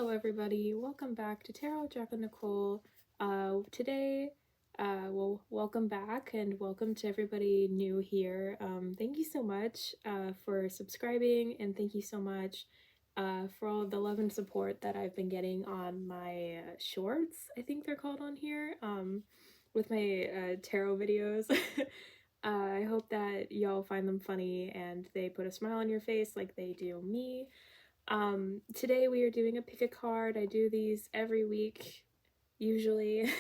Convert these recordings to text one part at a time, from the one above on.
Hello everybody, welcome back to Tarot with Jack and Nicole. Welcome back and welcome to everybody new here. Thank you so much for subscribing, and thank you so much for all of the love and support that I've been getting on my shorts, I think they're called on here, with my tarot videos. I hope that y'all find them funny and they put a smile on your face like they do me. Today we are doing a pick a card. I do these every week, usually.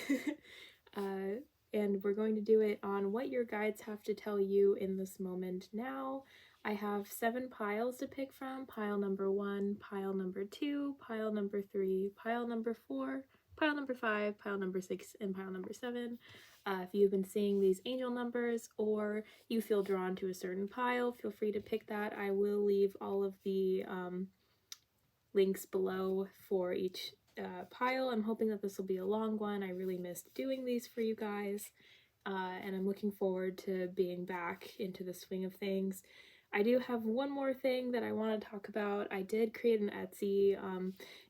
And we're going to do it on what your guides have to tell you in this moment now. I have 7 piles to pick from. Pile number 1, pile number 2, pile number 3, pile number 4, pile number 5, pile number 6, and pile number 7. If you've been seeing these angel numbers or you feel drawn to a certain pile, feel free to pick that. I will leave all of the links below for each pile. I'm hoping that this will be a long one. I really missed doing these for you guys, and I'm looking forward to being back into the swing of things. I do have one more thing that I want to talk about. I did create an Etsy,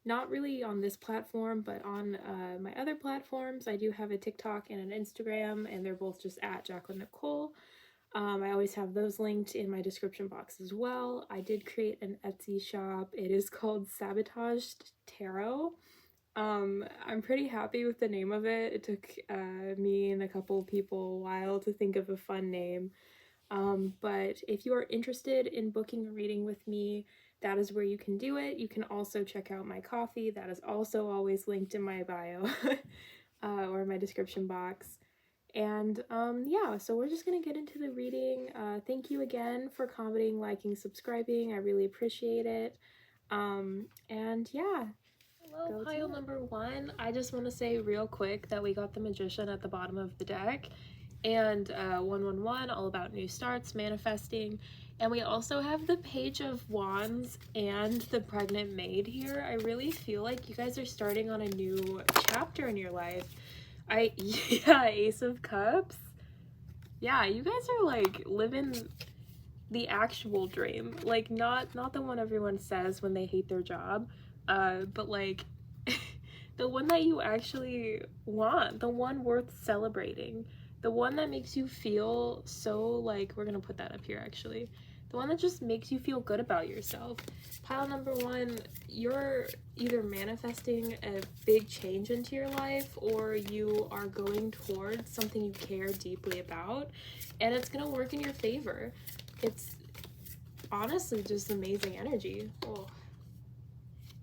not really on this platform, but on my other platforms. I do have a TikTok and an Instagram, and they're both just at Jacqueline Nicole. I always have those linked in my description box as well. I did create an Etsy shop. It is called Sabotaged Tarot. I'm pretty happy with the name of it. It took me and a couple people a while to think of a fun name. But if you are interested in booking a reading with me, that is where you can do it. You can also check out my coffee. That is also always linked in my bio or my description box. And yeah, so we're just gonna get into the reading. Thank you again for commenting, liking, subscribing. I really appreciate it. And yeah, hello, pile number 1. I just want to say real quick that we got the Magician at the bottom of the deck, and 111, all about new starts, manifesting. And we also have the Page of Wands and the Pregnant Maid here. I really feel like you guys are starting on a new chapter in your life. Yeah, Ace of Cups. Yeah, you guys are like living the actual dream. Like not the one everyone says when they hate their job, but like the one that you actually want, the one worth celebrating, the one that makes you feel so like, we're gonna put that up here actually. The one that just makes you feel good about yourself. Pile number 1, you're either manifesting a big change into your life, or you are going towards something you care deeply about, and it's gonna work in your favor. It's honestly just amazing energy. Oh.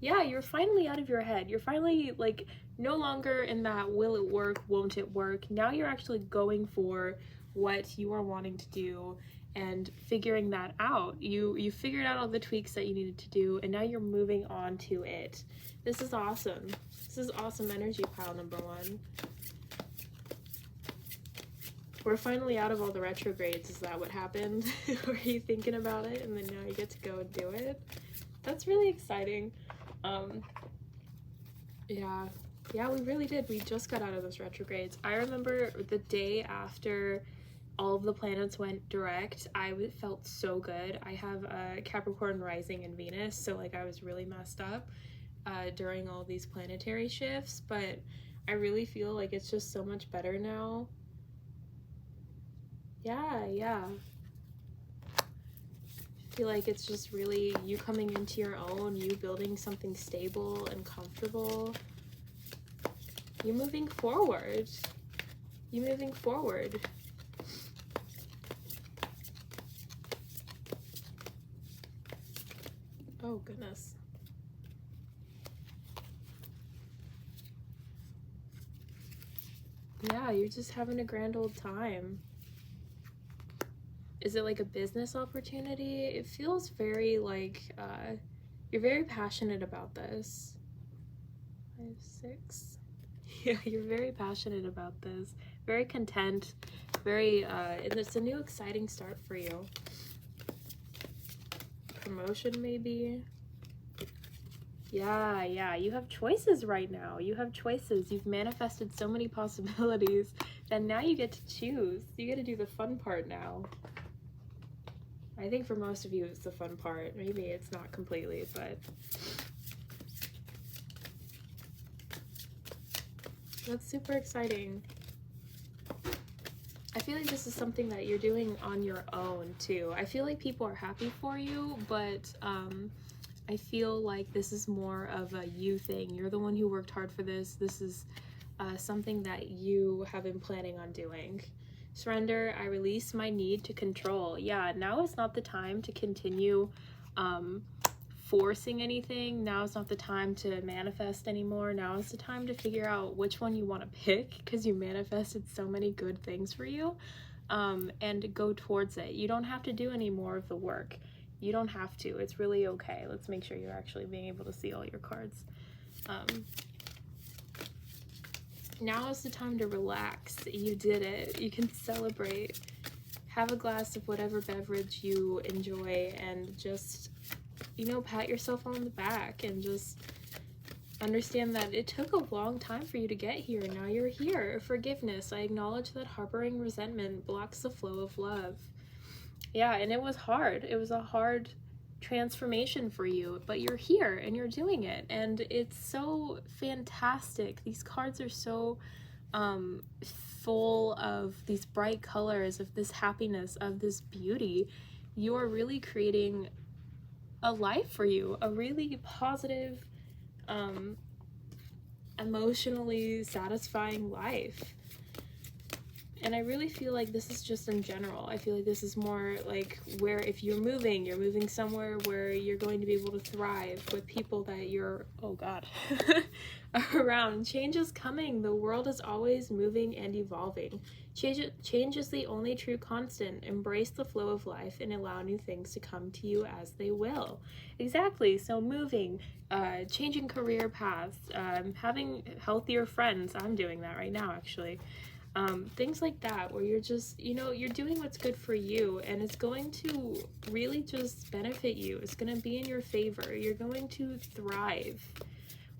Yeah, you're finally out of your head. You're finally like no longer in that will it work, won't it work. Now you're actually going for what you are wanting to do and figuring that out. You figured out all the tweaks that you needed to do, and now you're moving on to it. This is awesome. This is awesome energy, pile number 1. We're finally out of all the retrogrades. Is that what happened? Were you thinking about it and then now you get to go and do it? That's really exciting. Yeah, we really did. We just got out of those retrogrades. I remember the day after all of the planets went direct, I felt so good. I have a Capricorn rising in Venus, so like I was really messed up during all these planetary shifts, but I really feel like it's just so much better now. Yeah. I feel like it's just really you coming into your own, you building something stable and comfortable. You moving forward. Oh goodness. Yeah, you're just having a grand old time. Is it like a business opportunity? It feels very like you're very passionate about this. 5, 6. Yeah, you're very passionate about this. Very content. Very and it's a new exciting start for you. Promotion maybe. Yeah, you have choices right now. You have choices. You've manifested so many possibilities, and now you get to choose. You get to do the fun part now. I think for most of you it's the fun part. Maybe it's not completely, but That's super exciting. I feel like this is something that you're doing on your own too. I feel like people are happy for you, but I feel like this is more of a you thing. You're the one who worked hard for this. This is something that you have been planning on doing. Surrender, I release my need to control. Yeah, now is not the time to continue forcing anything. Now is not the time to manifest anymore. Now is the time to figure out which one you want to pick, because you manifested so many good things for you, and go towards it. You don't have to do any more of the work. You don't have to. It's really okay. Let's make sure you're actually being able to see all your cards. Now is the time to relax. You did it. You can celebrate. Have a glass of whatever beverage you enjoy and just, you know, pat yourself on the back and just understand that it took a long time for you to get here. Now you're here. Forgiveness. I acknowledge that harboring resentment blocks the flow of love. Yeah, and it was hard. It was a hard transformation for you, but you're here and you're doing it, and it's so fantastic. These cards are so full of these bright colors, of this happiness, of this beauty. You are really creating a life for you, a really positive, emotionally satisfying life. And I really feel like this is just in general. I feel like this is more like where if you're moving somewhere where you're going to be able to thrive with people that you're, oh God, around. Change is coming. The world is always moving and evolving. Change is the only true constant. Embrace the flow of life and allow new things to come to you as they will. Exactly. So moving, changing career paths, having healthier friends. I'm doing that right now, actually. Things like that, where you're just, you know, you're doing what's good for you, and it's going to really just benefit you. It's going to be in your favor. You're going to thrive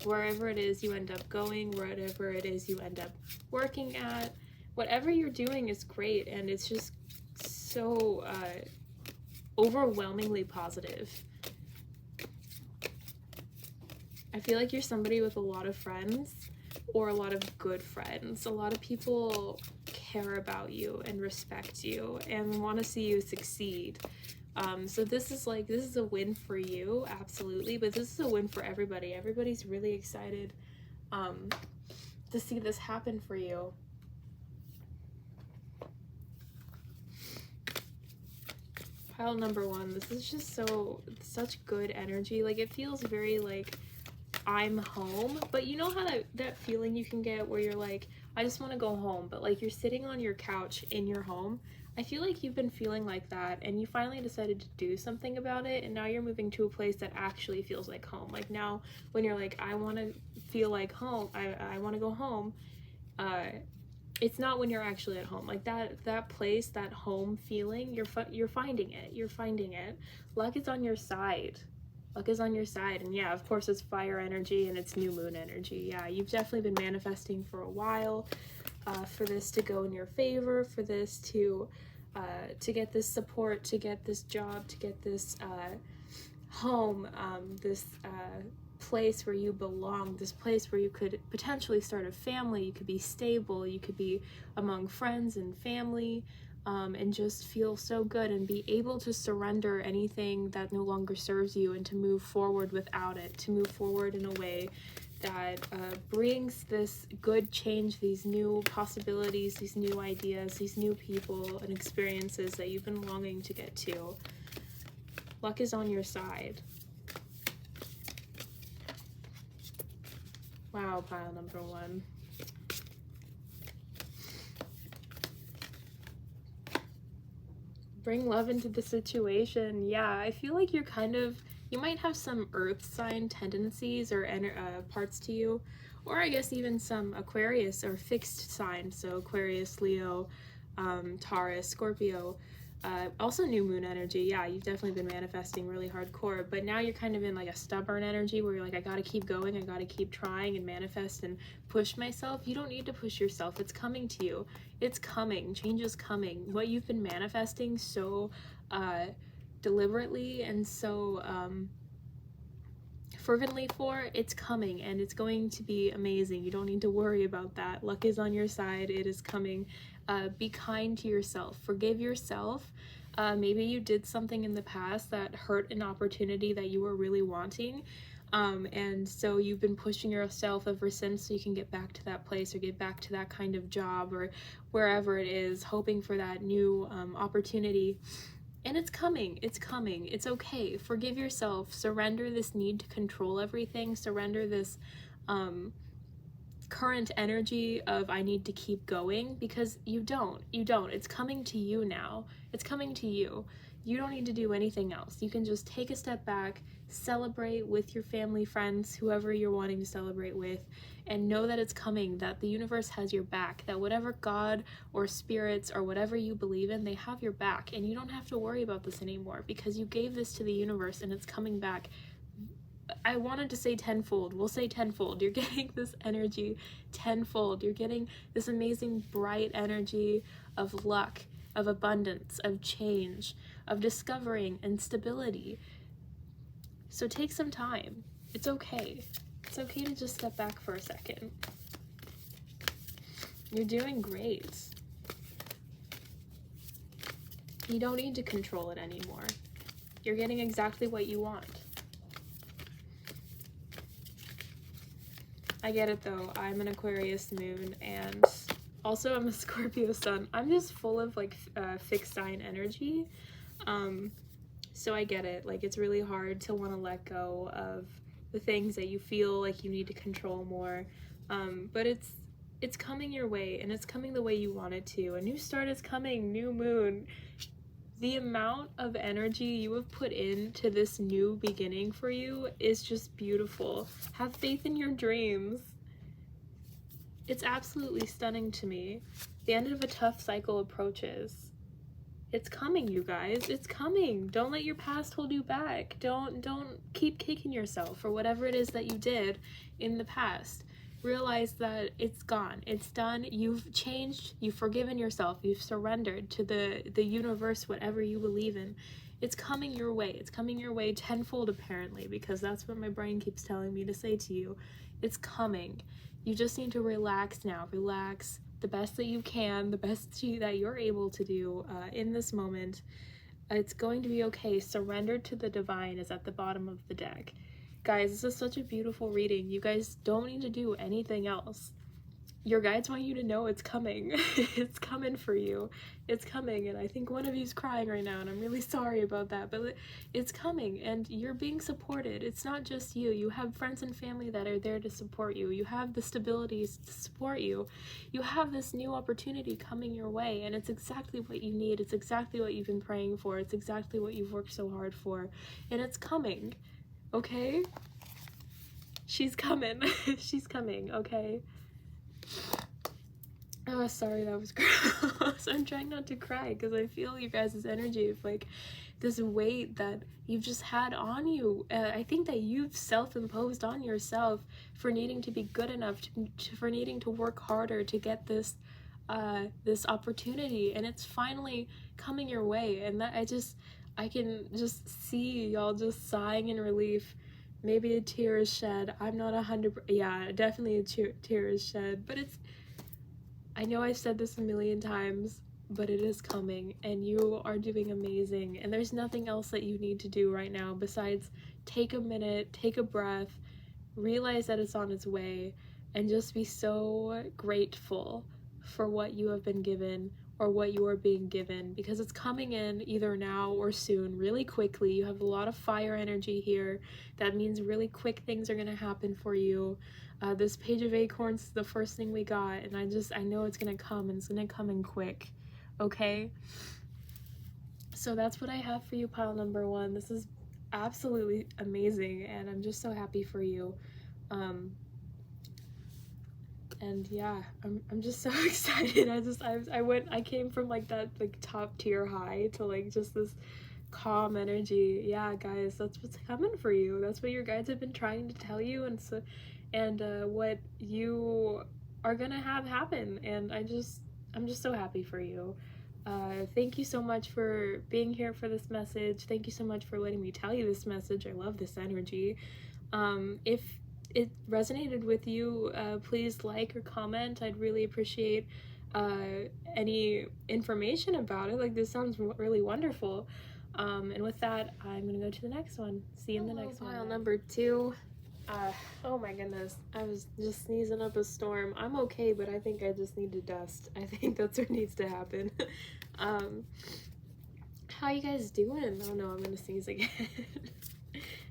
wherever it is you end up going, whatever it is you end up working at. Whatever you're doing is great, and it's just so overwhelmingly positive. I feel like you're somebody with a lot of friends, or a lot of good friends. A lot of people care about you and respect you and want to see you succeed. So this is a win for you, absolutely, but this is a win for everybody. Everybody's really excited to see this happen for you. Pile number one, this is just such good energy. Like, it feels very like I'm home, but you know how that feeling you can get where you're like, I just want to go home, but like you're sitting on your couch in your home. I feel like you've been feeling like that, and you finally decided to do something about it, and now you're moving to a place that actually feels like home. Like now when you're like, I want to feel like home, I want to go home, it's not when you're actually at home. Like that place, that home feeling, you're finding it. Luck is on your side. Luck is on your side. And yeah, of course, it's fire energy and it's new moon energy. Yeah, you've definitely been manifesting for a while for this to go in your favor, for this to get this support, to get this job, to get this home, this place where you belong, this place where you could potentially start a family, you could be stable, you could be among friends and family. And just feel so good and be able to surrender anything that no longer serves you and to move forward without it, to move forward in a way that brings this good change, these new possibilities, these new ideas, these new people and experiences that you've been longing to get to. Luck is on your side. Wow, pile number one. Bring love into the situation. Yeah, I feel like you might have some earth sign tendencies or parts to you, or I guess even some Aquarius or fixed signs, so Aquarius, Leo, Taurus, Scorpio, also new moon energy. Yeah, you've definitely been manifesting really hardcore, but now you're kind of in like a stubborn energy where you're like, I gotta keep going, I gotta keep trying and manifest and push myself. You don't need to push yourself. It's coming to you. It's coming. Change is coming. What you've been manifesting so deliberately and so fervently for, it's coming, and it's going to be amazing. You don't need to worry about that. Luck is on your side. It is coming. Be kind to yourself. Forgive yourself. Maybe you did something in the past that hurt an opportunity that you were really wanting. And so you've been pushing yourself ever since so you can get back to that place or get back to that kind of job or wherever it is, hoping for that new opportunity. And it's coming. It's coming. It's okay. Forgive yourself. Surrender this need to control everything. Surrender this current energy of I need to keep going, because you don't. It's coming to you now. It's coming to you. You don't need to do anything else. You can just take a step back, celebrate with your family, friends, whoever you're wanting to celebrate with, and know that it's coming, that the universe has your back, that whatever God or spirits or whatever you believe in, they have your back, and you don't have to worry about this anymore because you gave this to the universe and it's coming back. I wanted to say tenfold. We'll say tenfold. You're getting this energy tenfold. You're getting this amazing bright energy of luck, of abundance, of change, of discovering and stability. So take some time. It's okay. It's okay to just step back for a second. You're doing great. You don't need to control it anymore. You're getting exactly what you want. I get it though. I'm an Aquarius moon and also I'm a Scorpio sun. I'm just full of like fixed sign energy. So I get it. Like, it's really hard to want to let go of the things that you feel like you need to control more. But it's coming your way, and it's coming the way you want it to. A new start is coming, new moon. The amount of energy you have put into this new beginning for you is just beautiful. Have faith in your dreams. It's absolutely stunning to me. The end of a tough cycle approaches. It's coming, you guys. It's coming. Don't let your past hold you back. Don't keep kicking yourself for whatever it is that you did in the past. Realize that it's gone. It's done. You've changed. You've forgiven yourself. You've surrendered to the universe, whatever you believe in. It's coming your way. It's coming your way tenfold, apparently, because that's what my brain keeps telling me to say to you. It's coming. You just need to relax now. Relax. The best that you can, the best that you're able to do in this moment. It's going to be okay. Surrender to the divine is at the bottom of the deck. Guys, this is such a beautiful reading. You guys don't need to do anything else. Your guides want you to know it's coming. It's coming for you. It's coming, and I think one of you's crying right now, and I'm really sorry about that, but it's coming, and you're being supported. It's not just you. You have friends and family that are there to support you. You have the stabilities to support you. You have this new opportunity coming your way, and it's exactly what you need. It's exactly what you've been praying for. It's exactly what you've worked so hard for, and it's coming, okay? She's coming. She's coming, okay? Oh, sorry, that was gross. I'm trying not to cry because I feel you guys' energy of like this weight that you've just had on you. I think that you've self-imposed on yourself for needing to be good enough, for needing to work harder to get this this opportunity, and it's finally coming your way. And that I can just see y'all just sighing in relief. Maybe a tear is shed. I'm not 100%. Yeah, definitely a tear is shed. But I know I've said this a million times, but it is coming, and you are doing amazing. And there's nothing else that you need to do right now besides take a minute, take a breath, realize that it's on its way, and just be so grateful for what you have been given or what you are being given, because it's coming in either now or soon, really quickly. You have a lot of fire energy here. That means really quick things are going to happen for you. This Page of Acorns is the first thing we got, and I know it's going to come, and it's going to come in quick, okay? So that's what I have for you, pile number 1. This is absolutely amazing, and I'm just so happy for you. And yeah, I'm just so excited. I came from like that like top tier high to like just this calm energy. Yeah, guys, that's what's coming for you. That's what your guides have been trying to tell you, and what you are gonna have happen. And I'm just so happy for you. Thank you so much for being here for this message. Thank you so much for letting me tell you this message. I love this energy. If it resonated with you, please like or comment. I'd really appreciate any information about it. Like, this sounds really wonderful. And with that, I'm gonna go to the next one. See you in the next one. Pile number 2. Oh my goodness, I was just sneezing up a storm. I'm okay, but I think I just need to dust. I think that's what needs to happen. How you guys doing? Oh no, I'm gonna sneeze again.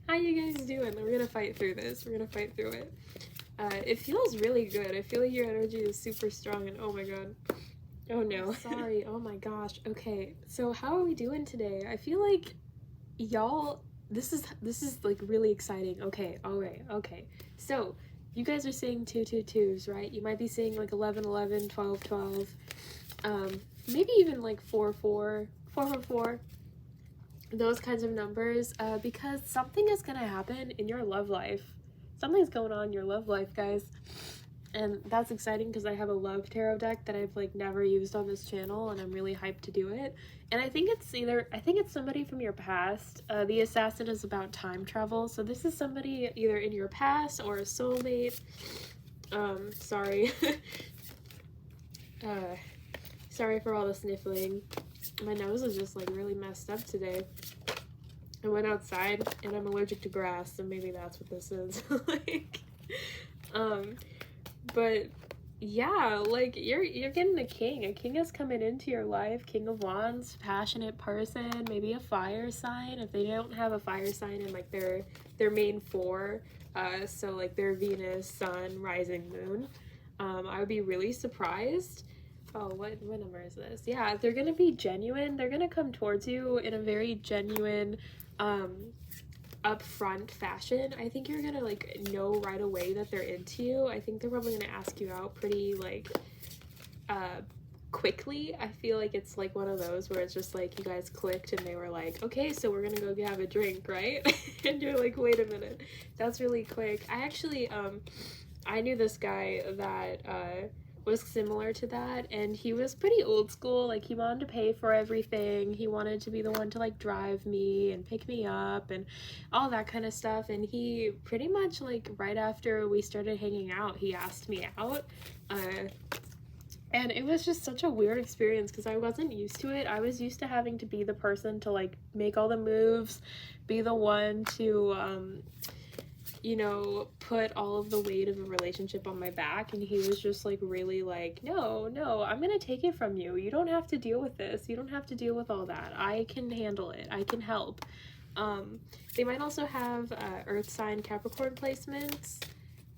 How you guys doing? We're gonna fight through this. We're gonna fight through it. It feels really good. I feel like your energy is super strong, and oh my god. Oh no. Sorry. Oh my gosh. Okay, so how are we doing today? I feel like y'all, this is like really exciting. Okay, alright, okay. So, you guys are saying 2 2 2s, right? You might be saying like 11 11, 12 12, maybe even like 4 4, 4 4 4, those kinds of numbers, because something is gonna happen in your love life. Something's going on in your love life, guys. And that's exciting because I have a love tarot deck that I've like never used on this channel, and I'm really hyped to do it. And I think it's somebody from your past. The Assassin is about time travel, so this is somebody either in your past or a soulmate. Sorry. Sorry for all the sniffling. My nose is just like really messed up today. I went outside and I'm allergic to grass, so maybe that's what this is. Like, but yeah, like you're getting a king. A king is coming into your life. King of Wands, passionate person, maybe a fire sign. If they don't have a fire sign in like their main 4, so like their Venus, Sun, Rising, Moon, I would be really surprised. Oh, what number is this? Yeah, they're gonna be genuine. They're gonna come towards you in a very genuine, upfront fashion. I think you're gonna like know right away that they're into you. I think they're probably gonna ask you out pretty like quickly. I feel like it's like one of those where it's just like you guys clicked and they were like, okay, so we're gonna go have a drink, right? And you're like, wait a minute, that's really quick. I actually I knew this guy that was similar to that, and he was pretty old school. Like, he wanted to pay for everything. He wanted to be the one to like drive me and pick me up and all that kind of stuff. And he pretty much like right after we started hanging out, he asked me out, and it was just such a weird experience because I wasn't used to it. I was used to having to be the person to like make all the moves, be the one to you know, put all of the weight of a relationship on my back, and he was just like really like, no, I'm gonna take it from you. You don't have to deal with this. You don't have to deal with all that. I can handle it. I can help. They might also have earth sign Capricorn placements,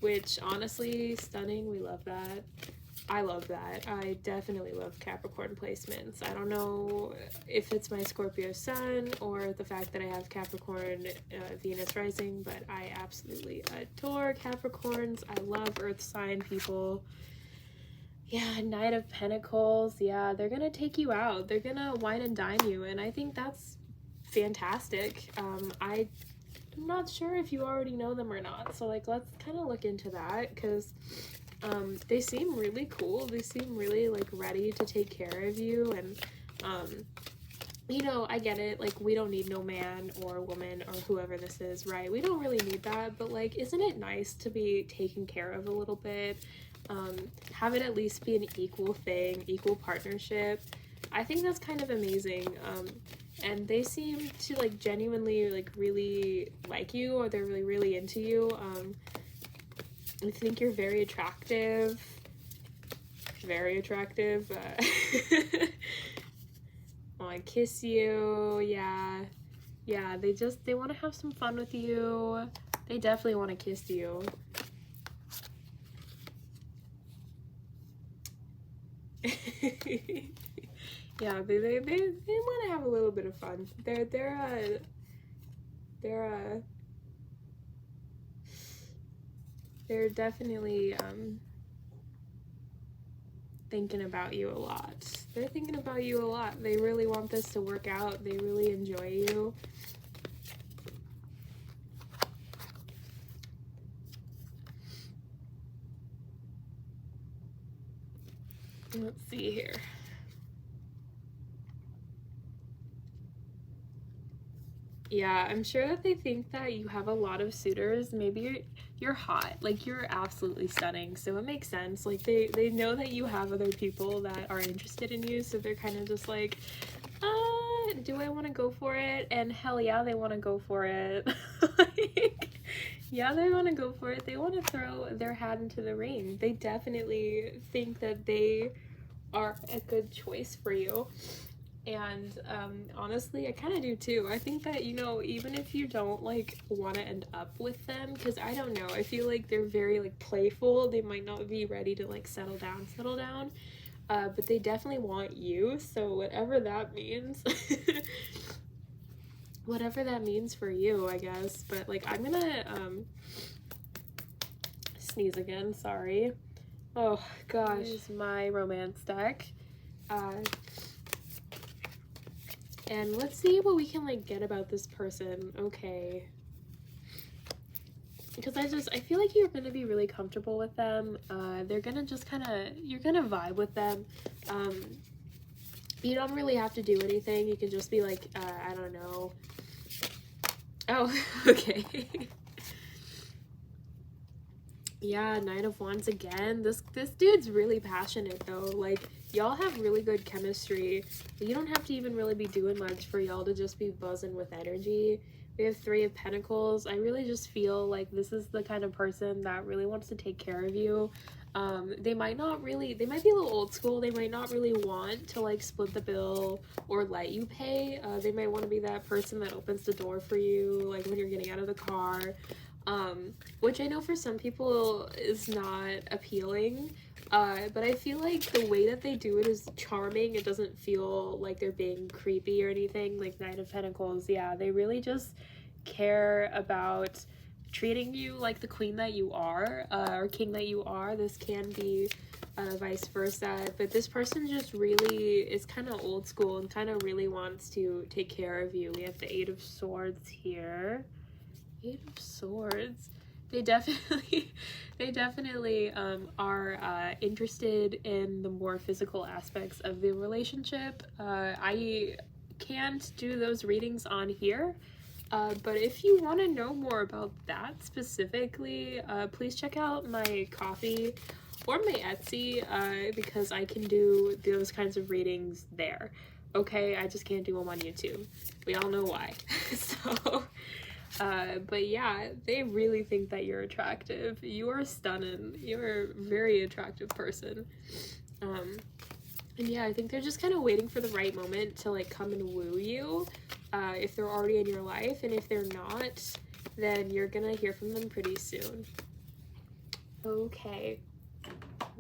which honestly, stunning. We love that. I love that. I definitely love Capricorn placements. I don't know if it's my Scorpio sun or the fact that I have Capricorn Venus rising, but I absolutely adore Capricorns. I love earth sign people. Yeah, Knight of Pentacles. Yeah, they're gonna take you out. They're gonna wine and dine you, and I think that's fantastic. I'm not sure if you already know them or not, so like let's kind of look into that, because they seem really cool. They seem really like ready to take care of you, and you know, I get it, like we don't need no man or woman or whoever this is, right? We don't really need that, but like, isn't it nice to be taken care of a little bit? Have it at least be an equal thing, equal partnership. I think that's kind of amazing. And they seem to like genuinely like really like you, or they're really into you. I think you're very attractive. Very attractive. Want to kiss you. Yeah. Yeah, they want to have some fun with you. They definitely want to kiss you. Yeah, they want to have a little bit of fun. They're definitely thinking about you a lot. They're thinking about you a lot. They really want this to work out. They really enjoy you. Let's see here. Yeah, I'm sure that they think that you have a lot of suitors. Maybe you're hot, like you're absolutely stunning, so it makes sense. Like they know that you have other people that are interested in you, so they're kind of just like, do I want to go for it? And hell yeah, they want to go for it. Like, yeah, they want to go for it. They want to throw their hat into the ring. They definitely think that they are a good choice for you. And honestly, I kind of do too. I think that, you know, even if you don't like want to end up with them, because I don't know, I feel like they're very like playful. They might not be ready to like settle down. But they definitely want you. So whatever that means, whatever that means for you, I guess. But like, I'm gonna sneeze again. Sorry. Oh gosh. Here's my romance deck. And let's see what we can like get about this person. Okay. Because I feel like you're gonna be really comfortable with them. They're gonna just you're gonna vibe with them. You don't really have to do anything. You can just be like, I don't know. Oh, okay. Yeah, Knight of Wands again. This dude's really passionate though. Like, y'all have really good chemistry. You don't have to even really be doing much for y'all to just be buzzing with energy. We have Three of Pentacles. I really just feel like this is the kind of person that really wants to take care of you. They might be a little old school. They might not really want to like split the bill or let you pay. They might want to be that person that opens the door for you, like when you're getting out of the car. Which I know for some people is not appealing, but I feel like the way that they do it is charming. It doesn't feel like they're being creepy or anything. Like Knight of Pentacles, yeah, they really just care about treating you like the queen that you are, or king that you are. This can be vice versa, but this person just really is kind of old school and kind of really wants to take care of you. We have the Eight of Swords here. Eight of Swords. They definitely are interested in the more physical aspects of the relationship. I can't do those readings on here, but if you want to know more about that specifically, please check out my Ko-fi or my Etsy, because I can do those kinds of readings there. Okay, I just can't do them on YouTube. We all know why. So but yeah, they really think that you're attractive. You are stunning. You're a very attractive person. And yeah, I think they're just kind of waiting for the right moment to like come and woo you, if they're already in your life. And if they're not, then you're gonna hear from them pretty soon. Okay.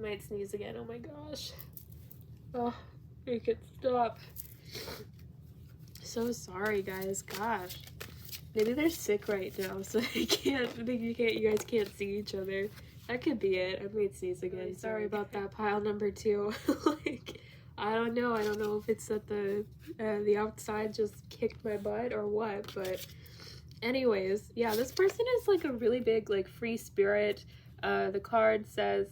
Might sneeze again. Oh my gosh. Oh, make it stop. So sorry, guys. Gosh. Maybe they're sick right now, so you guys can't see each other. That could be it. I might sneeze again. Sorry about that, pile number 2. Like, I don't know if it's that the outside just kicked my butt or what, but anyways, yeah, this person is like a really big like free spirit. The card says,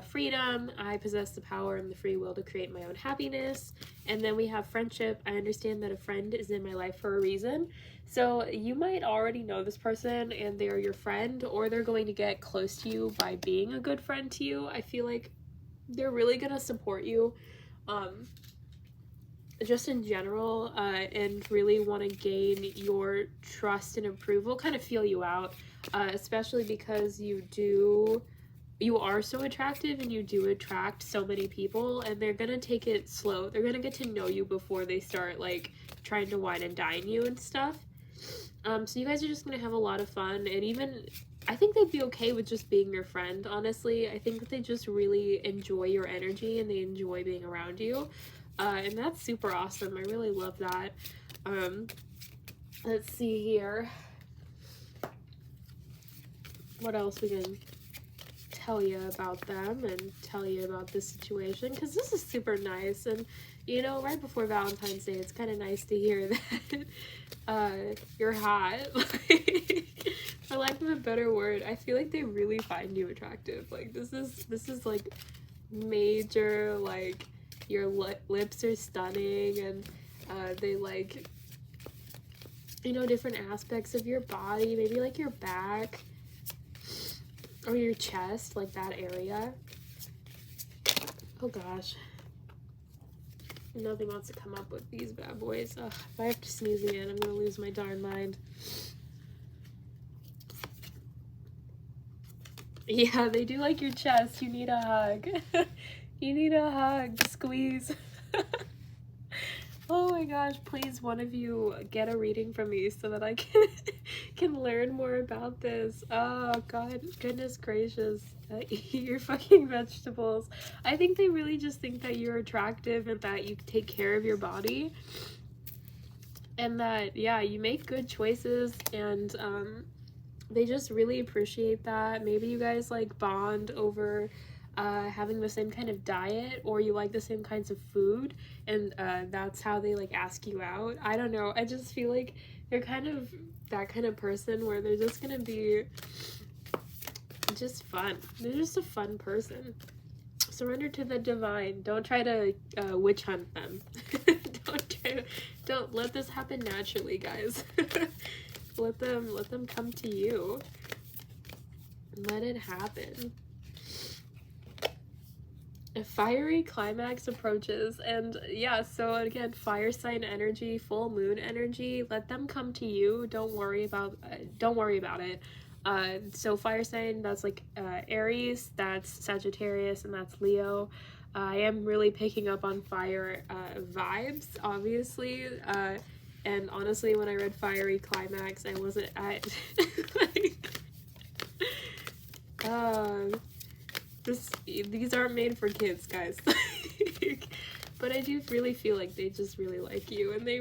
freedom, I possess the power and the free will to create my own happiness. And then we have friendship. I understand that a friend is in my life for a reason. So you might already know this person and they're your friend, or they're going to get close to you by being a good friend to you. I feel like they're really going to support you, just in general, and really want to gain your trust and approval, kind of feel you out, especially because you are so attractive and you do attract so many people, and they're gonna take it slow. They're gonna get to know you before they start like trying to wine and dine you and stuff. So you guys are just gonna have a lot of fun, and even I think they'd be okay with just being your friend, honestly. I think that they just really enjoy your energy and they enjoy being around you, and that's super awesome. I really love that. Let's see here, what else we can tell you about them and tell you about this situation, because this is super nice. And you know, right before Valentine's Day, it's kind of nice to hear that you're hot. Like, for lack of a better word, I feel like they really find you attractive. Like, this is like major, like your lips are stunning, and they like, you know, different aspects of your body, maybe like your back or your chest, like that area. Oh gosh. Nothing wants to come up with these bad boys. Ugh, if I have to sneeze again, I'm gonna lose my darn mind. Yeah, they do like your chest. You need a hug. You need a hug. Squeeze. Oh my gosh, please one of you get a reading from me so that I can learn more about this. Oh god, goodness gracious. Eat your fucking vegetables. I think they really just think that you're attractive and that you take care of your body. And that, yeah, you make good choices, and they just really appreciate that. Maybe you guys like bond over having the same kind of diet, or you like the same kinds of food, and that's how they like ask you out. I don't know, I just feel like they're kind of that kind of person where they're just gonna be just fun. They're just a fun person. Surrender to the divine. Don't try to witch hunt them. Don't let this happen naturally, guys. let them come to you. Let it happen. A fiery climax approaches, and yeah, so again, fire sign energy, full moon energy, let them come to you. Don't worry about it. So fire sign, that's like Aries, that's Sagittarius, and that's Leo. I am really picking up on fire vibes, obviously, and honestly, when I read fiery climax, I wasn't at like these aren't made for kids, guys. But I do really feel like they just really like you, and they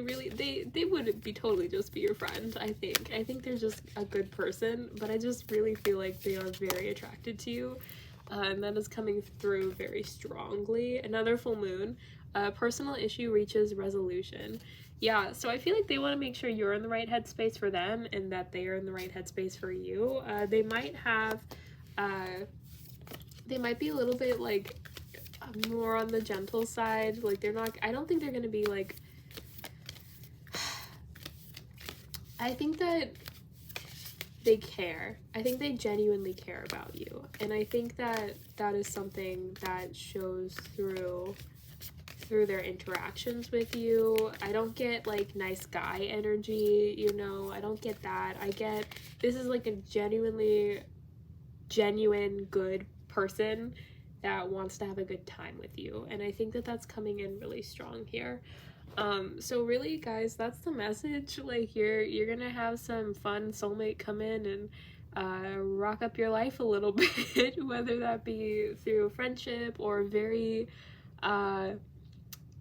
would be totally just be your friend. I think they're just a good person, but I just really feel like they are very attracted to you, and that is coming through very strongly. Another full moon, personal issue reaches resolution. Yeah, so I feel like they want to make sure you're in the right headspace for them, and that they are in the right headspace for you. They might have they might be a little bit like more on the gentle side. Like they're not, I don't think they're gonna be like, I think that they care. I think they genuinely care about you, and I think that that is something that shows through their interactions with you. I don't get like nice guy energy, you know, I don't get that. I get this is like a genuine good person that wants to have a good time with you, and I think that that's coming in really strong here. So really, guys, that's the message. Like you're gonna have some fun soulmate come in and rock up your life a little bit, whether that be through friendship or very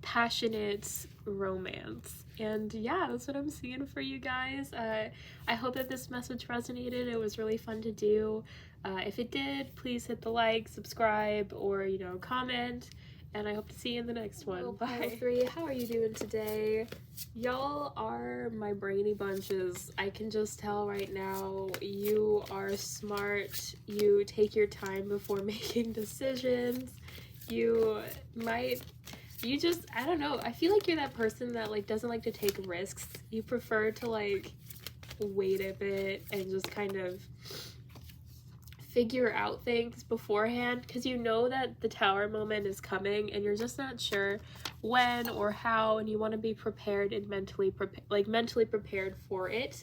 passionate romance. And yeah, that's what I'm seeing for you guys. I hope that this message resonated. It was really fun to do. If it did, please hit the like, subscribe, or, you know, comment. And I hope to see you in the next one. Bye. Pile 3, how are you doing today? Y'all are my brainy bunches. I can just tell right now, you are smart. You take your time before making decisions. You just, I don't know, I feel like you're that person that like doesn't like to take risks. You prefer to like wait a bit and just kind of figure out things beforehand, because you know that the tower moment is coming and you're just not sure when or how, and you want to be prepared and mentally prepared for it.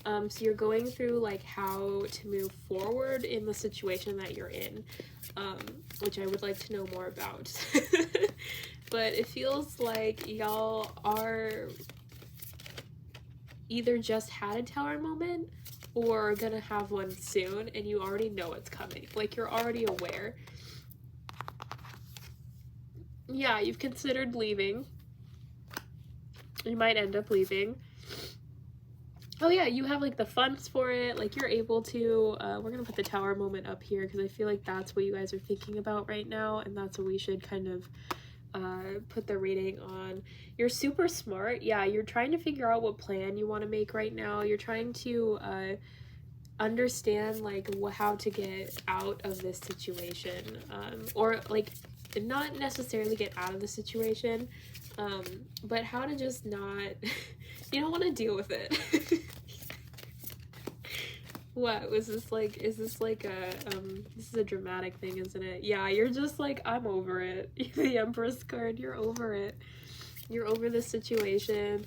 So you're going through like how to move forward in the situation that you're in, which I would like to know more about. But it feels like y'all are either just had a tower moment or gonna have one soon, and you already know it's coming. Like you're already aware. Yeah, you've considered leaving. You might end up leaving. Oh yeah, you have like the funds for it, like you're able to. We're gonna put the tower moment up here because I feel like that's what you guys are thinking about right now, and that's what we should kind of put the reading on. You're super smart. Yeah, you're trying to figure out what plan you want to make right now. You're trying to understand like how to get out of this situation, or like not necessarily get out of the situation, But how to just not, you don't want to deal with it. What was this like? Is this like a this is a dramatic thing, isn't it? Yeah, you're just like, I'm over it. The Empress card, you're over it. You're over the situation.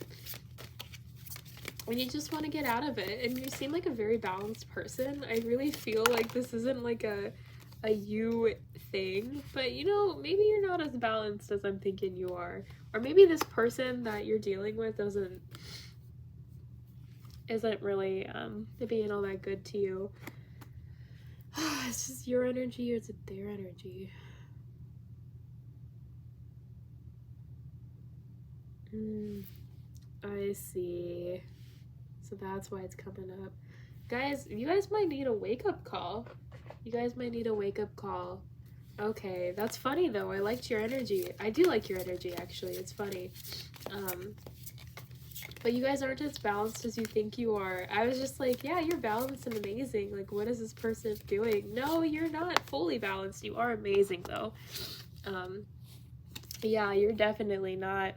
And you just want to get out of it. And you seem like a very balanced person. I really feel like this isn't like a you thing, but you know, maybe you're not as balanced as I'm thinking you are. Or maybe this person that you're dealing with isn't really being all that good to you. It's just your energy, or is it their energy? I see. So that's why it's coming up. Guys, you guys might need a wake-up call. You guys might need a wake-up call. Okay, that's funny though. I liked your energy. I do like your energy, actually. It's funny. But you guys aren't as balanced as you think you are. I was just like, yeah, you're balanced and amazing. Like, what is this person doing? No, you're not fully balanced. You are amazing though. Yeah, you're definitely not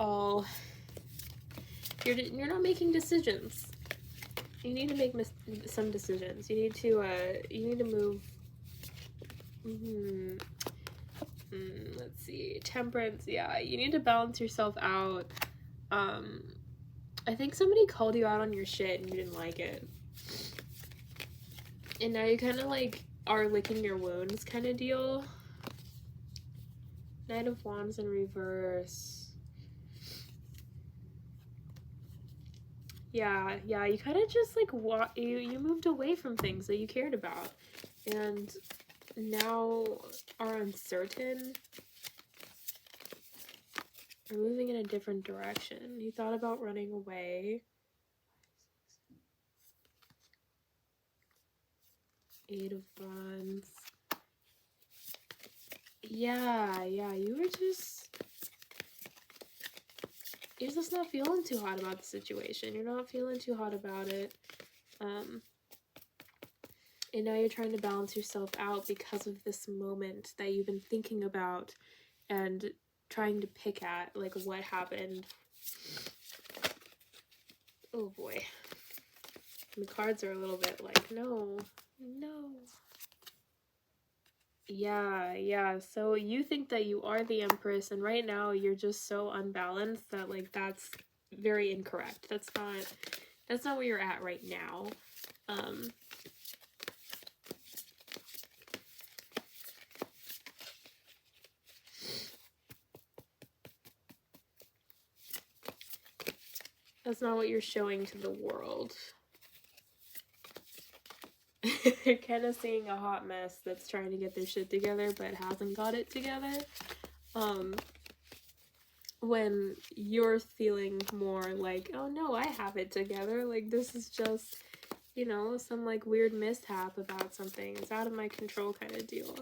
all, you're not making decisions. You need to make some decisions. You need to move. Let's see, temperance. Yeah, you need to balance yourself out. I think somebody called you out on your shit and you didn't like it, and now you kind of like are licking your wounds kind of deal. Knight of Wands in reverse. Yeah, you kind of just like you moved away from things that you cared about, and now are uncertain. You're moving in a different direction. You thought about running away. Eight of Wands. Yeah, you're just not feeling too hot about the situation. You're not feeling too hot about it. And now you're trying to balance yourself out because of this moment that you've been thinking about and trying to pick at, like, what happened. Oh boy. The cards are a little bit like, no. Yeah, so you think that you are the Empress, and right now you're just so unbalanced that, like, that's very incorrect. That's not where you're at right now. That's not what you're showing to the world. You're kind of seeing a hot mess that's trying to get their shit together but hasn't got it together. When you're feeling more like, oh no, I have it together. Like, this is just, you know, some like weird mishap about something. It's out of my control kind of deal.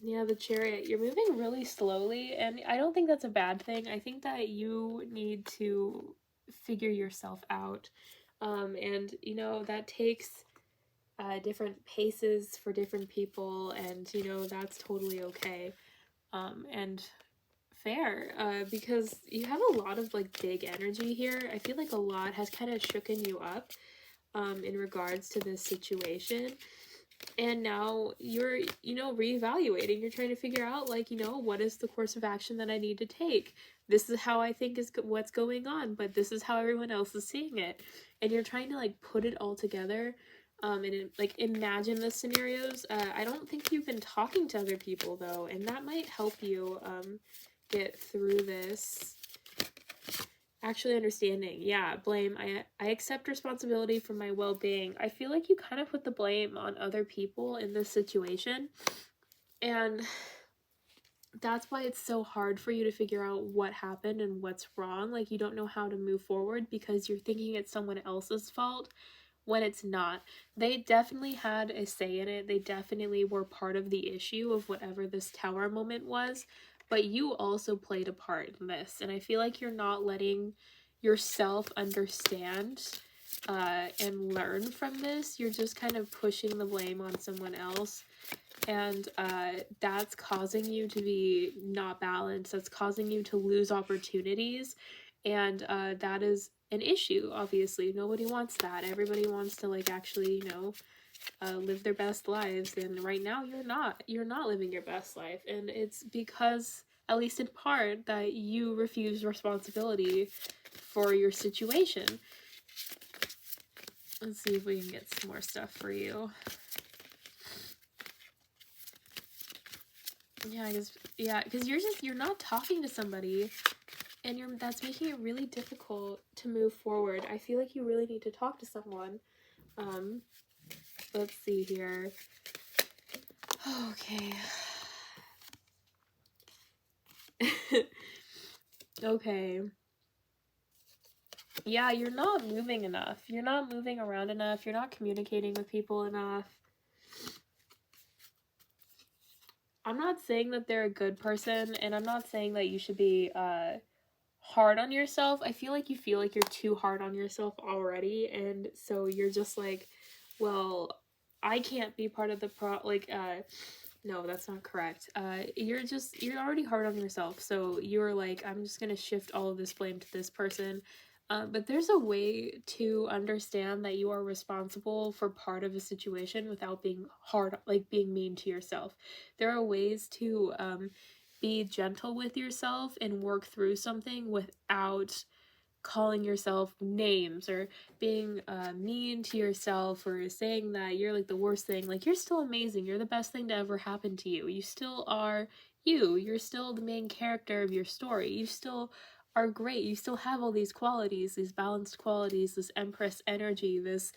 Yeah, the Chariot. You're moving really slowly, and I don't think that's a bad thing. I think that you need to figure yourself out. And, you know, that takes different paces for different people, and, you know, that's totally okay. And fair, because you have a lot of, like, big energy here. I feel like a lot has kind of shooken you up in regards to this situation. And now you're, you know, reevaluating. You're trying to figure out, like, you know, what is the course of action that I need to take? This is how I think is what's going on, but this is how everyone else is seeing it. And you're trying to, like, put it all together, and, like, imagine the scenarios. I don't think you've been talking to other people, though, and that might help you, get through this. Actually understanding. Yeah, blame. I accept responsibility for my well-being. I feel like you kind of put the blame on other people in this situation, and that's why it's so hard for you to figure out what happened and what's wrong. Like, you don't know how to move forward because you're thinking it's someone else's fault when it's not. They definitely had a say in it. They definitely were part of the issue of whatever this tower moment was. But you also played a part in this, and I feel like you're not letting yourself understand and learn from this. You're just kind of pushing the blame on someone else, and that's causing you to be not balanced. That's causing you to lose opportunities, and that is an issue. Obviously, nobody wants that. Everybody wants to like actually, you know, live their best lives, and right now you're not living your best life, and it's because, at least in part, that you refuse responsibility for your situation. Let's see if we can get some more stuff for you. Yeah, because you're not talking to somebody, and that's making it really difficult to move forward. I feel like you really need to talk to someone. Let's see here. Okay. Okay. Yeah, you're not moving enough. You're not moving around enough. You're not communicating with people enough. I'm not saying that they're a good person, and I'm not saying that you should be hard on yourself. I feel like you're too hard on yourself already, and so you're just like, well, I can't be part of the no, that's not correct. You're already hard on yourself, so you're like, I'm just gonna shift all of this blame to this person. But there's a way to understand that you are responsible for part of a situation without being hard, like being mean to yourself. There are ways to be gentle with yourself and work through something without calling yourself names or being mean to yourself or saying that you're like the worst thing. Like, you're still amazing. You're the best thing to ever happen to you. You still are you. You're still the main character of your story. You still are great. You still have all these qualities, these balanced qualities, this empress energy, this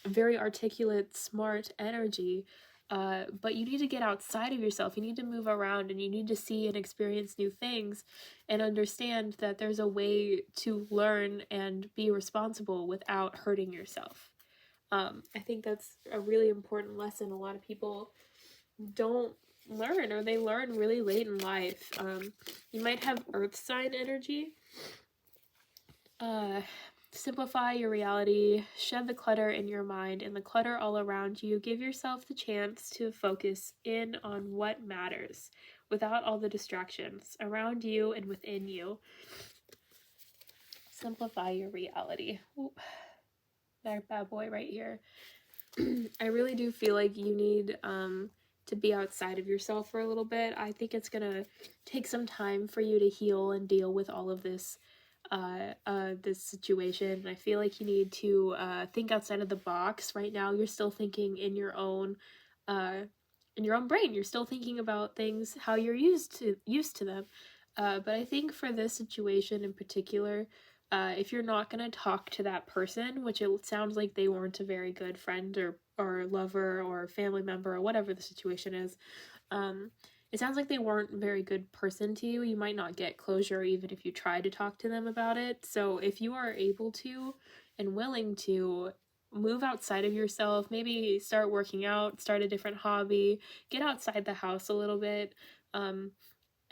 very articulate, smart energy. But you need to get outside of yourself. You need to move around, and you need to see and experience new things and understand that there's a way to learn and be responsible without hurting yourself. I think that's a really important lesson. A lot of people don't learn, or they learn really late in life. You might have earth sign energy. Simplify your reality, shed the clutter in your mind and the clutter all around you. Give yourself the chance to focus in on what matters without all the distractions around you and within you. Simplify your reality. Ooh, that bad boy right here. I really do feel like you need to be outside of yourself for a little bit. I think it's gonna take some time for you to heal and deal with all of this this situation. I feel like you need to think outside of the box. Right now you're still thinking in your own brain. You're still thinking about things how you're used to them. But I think for this situation in particular, if you're not going to talk to that person, which it sounds like they weren't a very good friend or lover or family member or whatever the situation is, it sounds like they weren't a very good person to you. You might not get closure even if you try to talk to them about it. So if you are able to and willing to move outside of yourself, maybe start working out, start a different hobby, get outside the house a little bit, and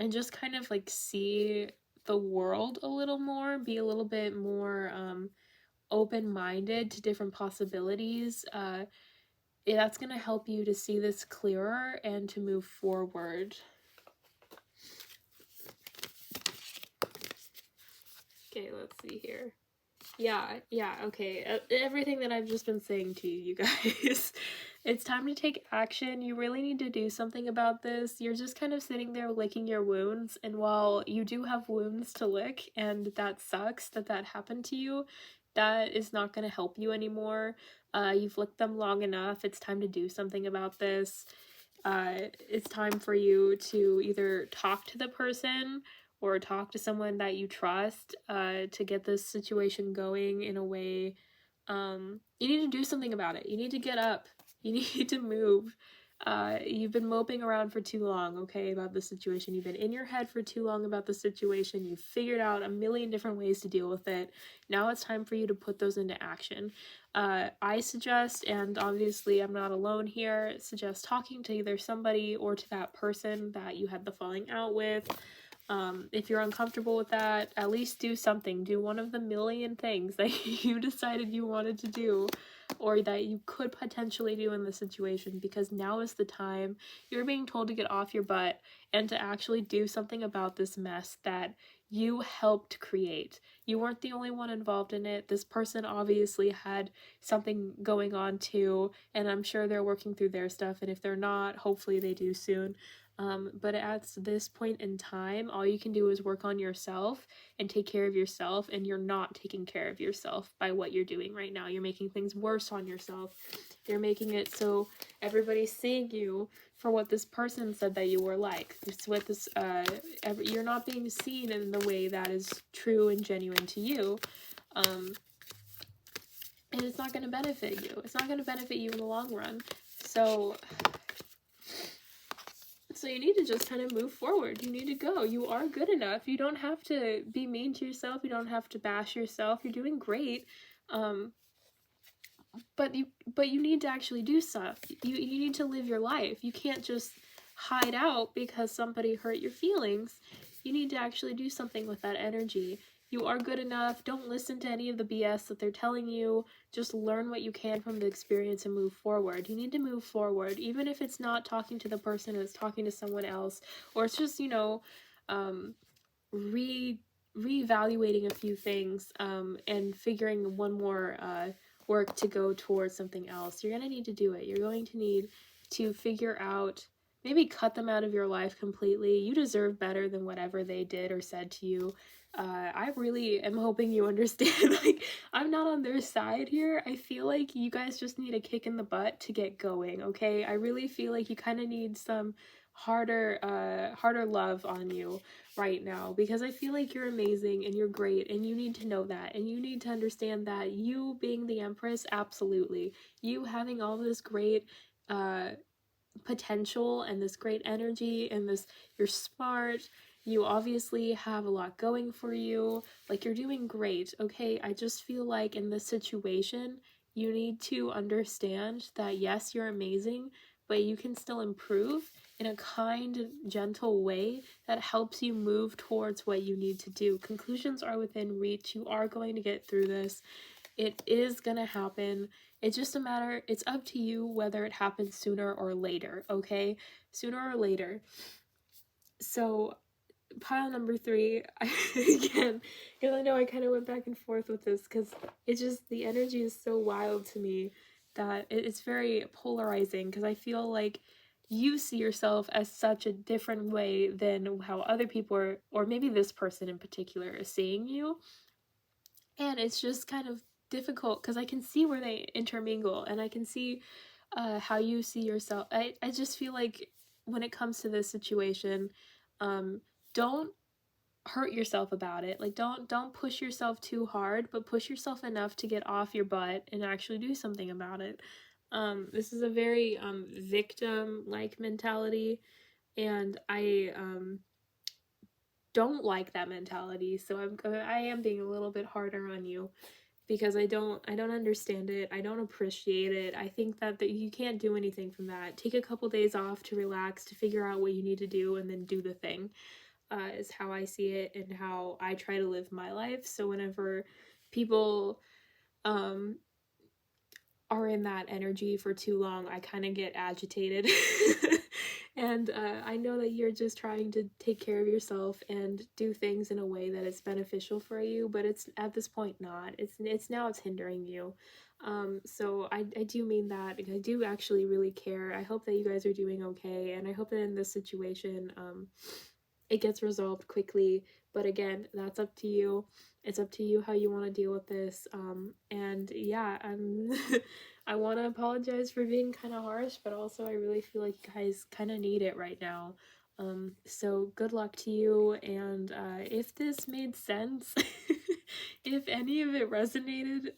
just kind of like see the world a little more, be a little bit more open-minded to different possibilities, that's going to help you to see this clearer and to move forward. Okay, let's see here. Yeah, okay. Everything that I've just been saying to you guys. It's time to take action. You really need to do something about this. You're just kind of sitting there licking your wounds, and while you do have wounds to lick, and that sucks that happened to you, that is not going to help you anymore. You've licked them long enough. It's time to do something about this. It's time for you to either talk to the person or talk to someone that you trust to get this situation going in a way. You need to do something about it. You need to get up. You need to move. You've been moping around for too long, okay, about the situation. You've been in your head for too long about the situation. You've figured out a million different ways to deal with it. Now it's time for you to put those into action. I suggest, and obviously I'm not alone here, suggest talking to either somebody or to that person that you had the falling out with. If you're uncomfortable with that, at least do something. Do one of the million things that you decided you wanted to do or that you could potentially do in the situation, because now is the time. You're being told to get off your butt and to actually do something about this mess that you helped create. You weren't the only one involved in it. This person obviously had something going on too, and I'm sure they're working through their stuff, and if they're not, hopefully they do soon. But at this point in time, all you can do is work on yourself and take care of yourself, and you're not taking care of yourself by what you're doing right now. You're making things worse on yourself. You're making it so everybody's seeing you for what this person said that you were like. It's what this, you're not being seen in the way that is true and genuine to you. And it's not going to benefit you. It's not going to benefit you in the long run. So you need to just kind of move forward. You need to go. You are good enough. You don't have to be mean to yourself. You don't have to bash yourself. You're doing great. But you need to actually do stuff. You need to live your life. You can't just hide out because somebody hurt your feelings. You need to actually do something with that energy. You are good enough. Don't listen to any of the BS that they're telling you. Just learn what you can from the experience and move forward. You need to move forward, even if it's not talking to the person, it's talking to someone else, or it's just, reevaluating a few things, and figuring one more work to go towards something else. You're going to need to do it. You're going to need to figure out, maybe cut them out of your life completely. You deserve better than whatever they did or said to you. I really am hoping you understand, like, I'm not on their side here. I feel like you guys just need a kick in the butt to get going, okay? I really feel like you kind of need some harder love on you right now, because I feel like you're amazing and you're great, and you need to know that, and you need to understand that you being the Empress, absolutely, you having all this great potential and this great energy and this, you're smart, you obviously have a lot going for you, like, you're doing great, okay? I just feel like in this situation you need to understand that yes, you're amazing, but you can still improve in a kind, gentle way that helps you move towards what you need to do. Conclusions are within reach. You are going to get through this. It is gonna happen. It's just a matter, it's up to you whether it happens sooner or later, okay? Sooner or later. So, pile number 3, again, because I know I kind of went back and forth with this, because it's just, the energy is so wild to me that it's very polarizing, because I feel like you see yourself as such a different way than how other people are, or maybe this person in particular is seeing you. And it's just kind of difficult because I can see where they intermingle, and I can see how you see yourself. I just feel like when it comes to this situation, don't hurt yourself about it. Like, don't push yourself too hard, but push yourself enough to get off your butt and actually do something about it. This is a very victim-like mentality, and I don't like that mentality. So I am being a little bit harder on you, because I don't understand it. I don't appreciate it. I think that you can't do anything from that. Take a couple days off to relax, to figure out what you need to do, and then do the thing. Is how I see it and how I try to live my life. So whenever people are in that energy for too long, I kind of get agitated. And I know that you're just trying to take care of yourself and do things in a way that is beneficial for you, but it's at this point not. It's hindering you. So I do mean that, because I do actually really care. I hope that you guys are doing okay, and I hope that in this situation it gets resolved quickly. But again, that's up to you. It's up to you how you want to deal with this. And yeah, I want to apologize for being kind of harsh, but also I really feel like you guys kind of need it right now. So good luck to you, and if this made sense, if any of it resonated,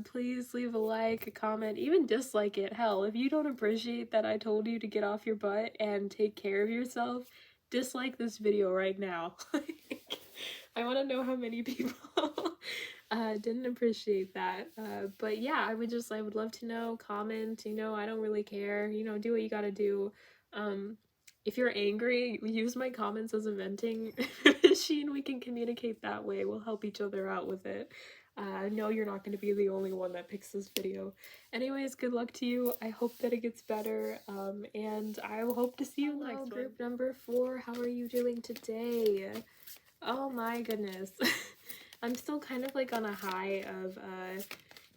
please leave a like, a comment, even dislike it. Hell, if you don't appreciate that I told you to get off your butt and take care of yourself, dislike this video right now. I want to know how many people didn't appreciate that. But yeah, I would love to know. Comment, I don't really care. Do what you gotta do. if you're angry, use my comments as a venting machine. We can communicate that way. We'll help each other out with it. No, you're not going to be the only one that picks this video. Anyways, good luck to you. I hope that it gets better, and I will hope to see you next one. Group number 4, how are you doing today? Oh my goodness. I'm still kind of like on a high of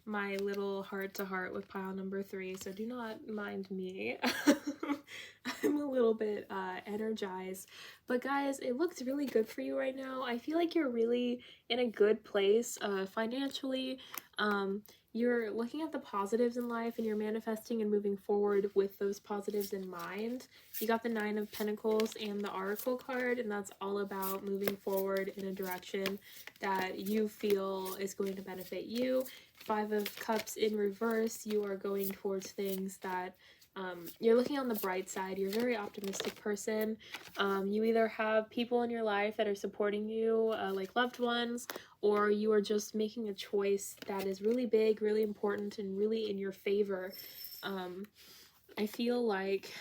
my little heart-to-heart with pile number 3, so do not mind me. I'm a little bit energized, but guys, it looks really good for you right now. I feel like you're really in a good place financially. You're looking at the positives in life and you're manifesting and moving forward with those positives in mind. You got the 9 of Pentacles and the Oracle card, and that's all about moving forward in a direction that you feel is going to benefit you. 5 of Cups in reverse, you are going towards things that you're looking on the bright side. You're a very optimistic person. You either have people in your life that are supporting you, like loved ones, or you are just making a choice that is really big, really important, and really in your favor. I feel like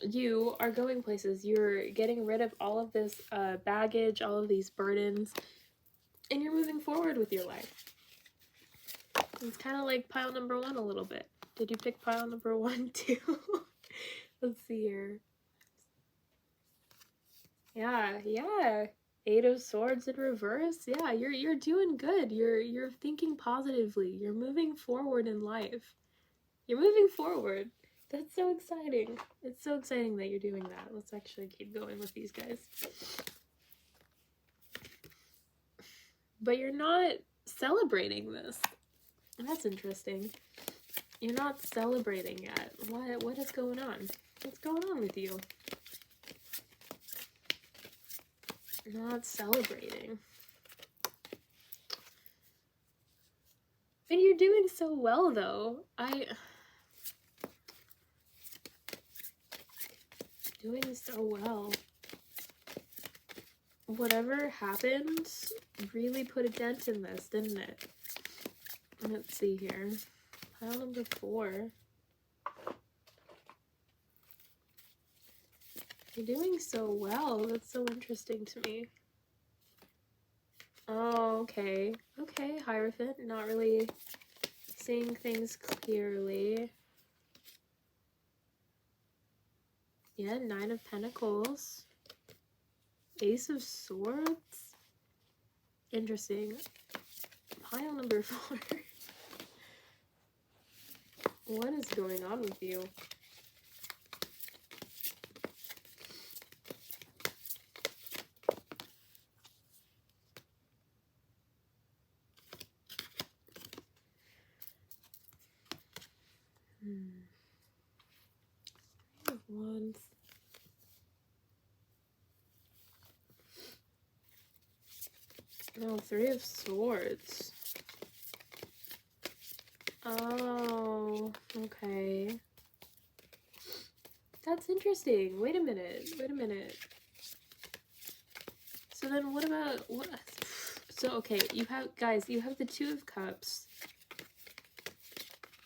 you are going places. You're getting rid of all of this baggage, all of these burdens, and you're moving forward with your life. It's kind of like pile number 1 a little bit. Did you pick pile number 1 too? Let's see here. Yeah. 8 of Swords in reverse. Yeah, you're doing good. You're thinking positively. You're moving forward in life. You're moving forward. That's so exciting. It's so exciting that you're doing that. Let's actually keep going with these guys. But you're not celebrating this. That's interesting. You're not celebrating yet. What is going on? What's going on with you? You're not celebrating. And you're doing so well, though. Doing so well. Whatever happened really put a dent in this, didn't it? Let's see here. Pile number 4. You're doing so well. That's so interesting to me. Oh, okay. Okay, Hierophant. Not really seeing things clearly. Yeah, 9 of Pentacles. Ace of Swords. Interesting. Pile number 4. What is going on with you? Three of Wands. No, 3 of Swords. Oh, okay. That's interesting. Wait a minute. So then what about what? So okay, you have guys, you have the 2 of Cups.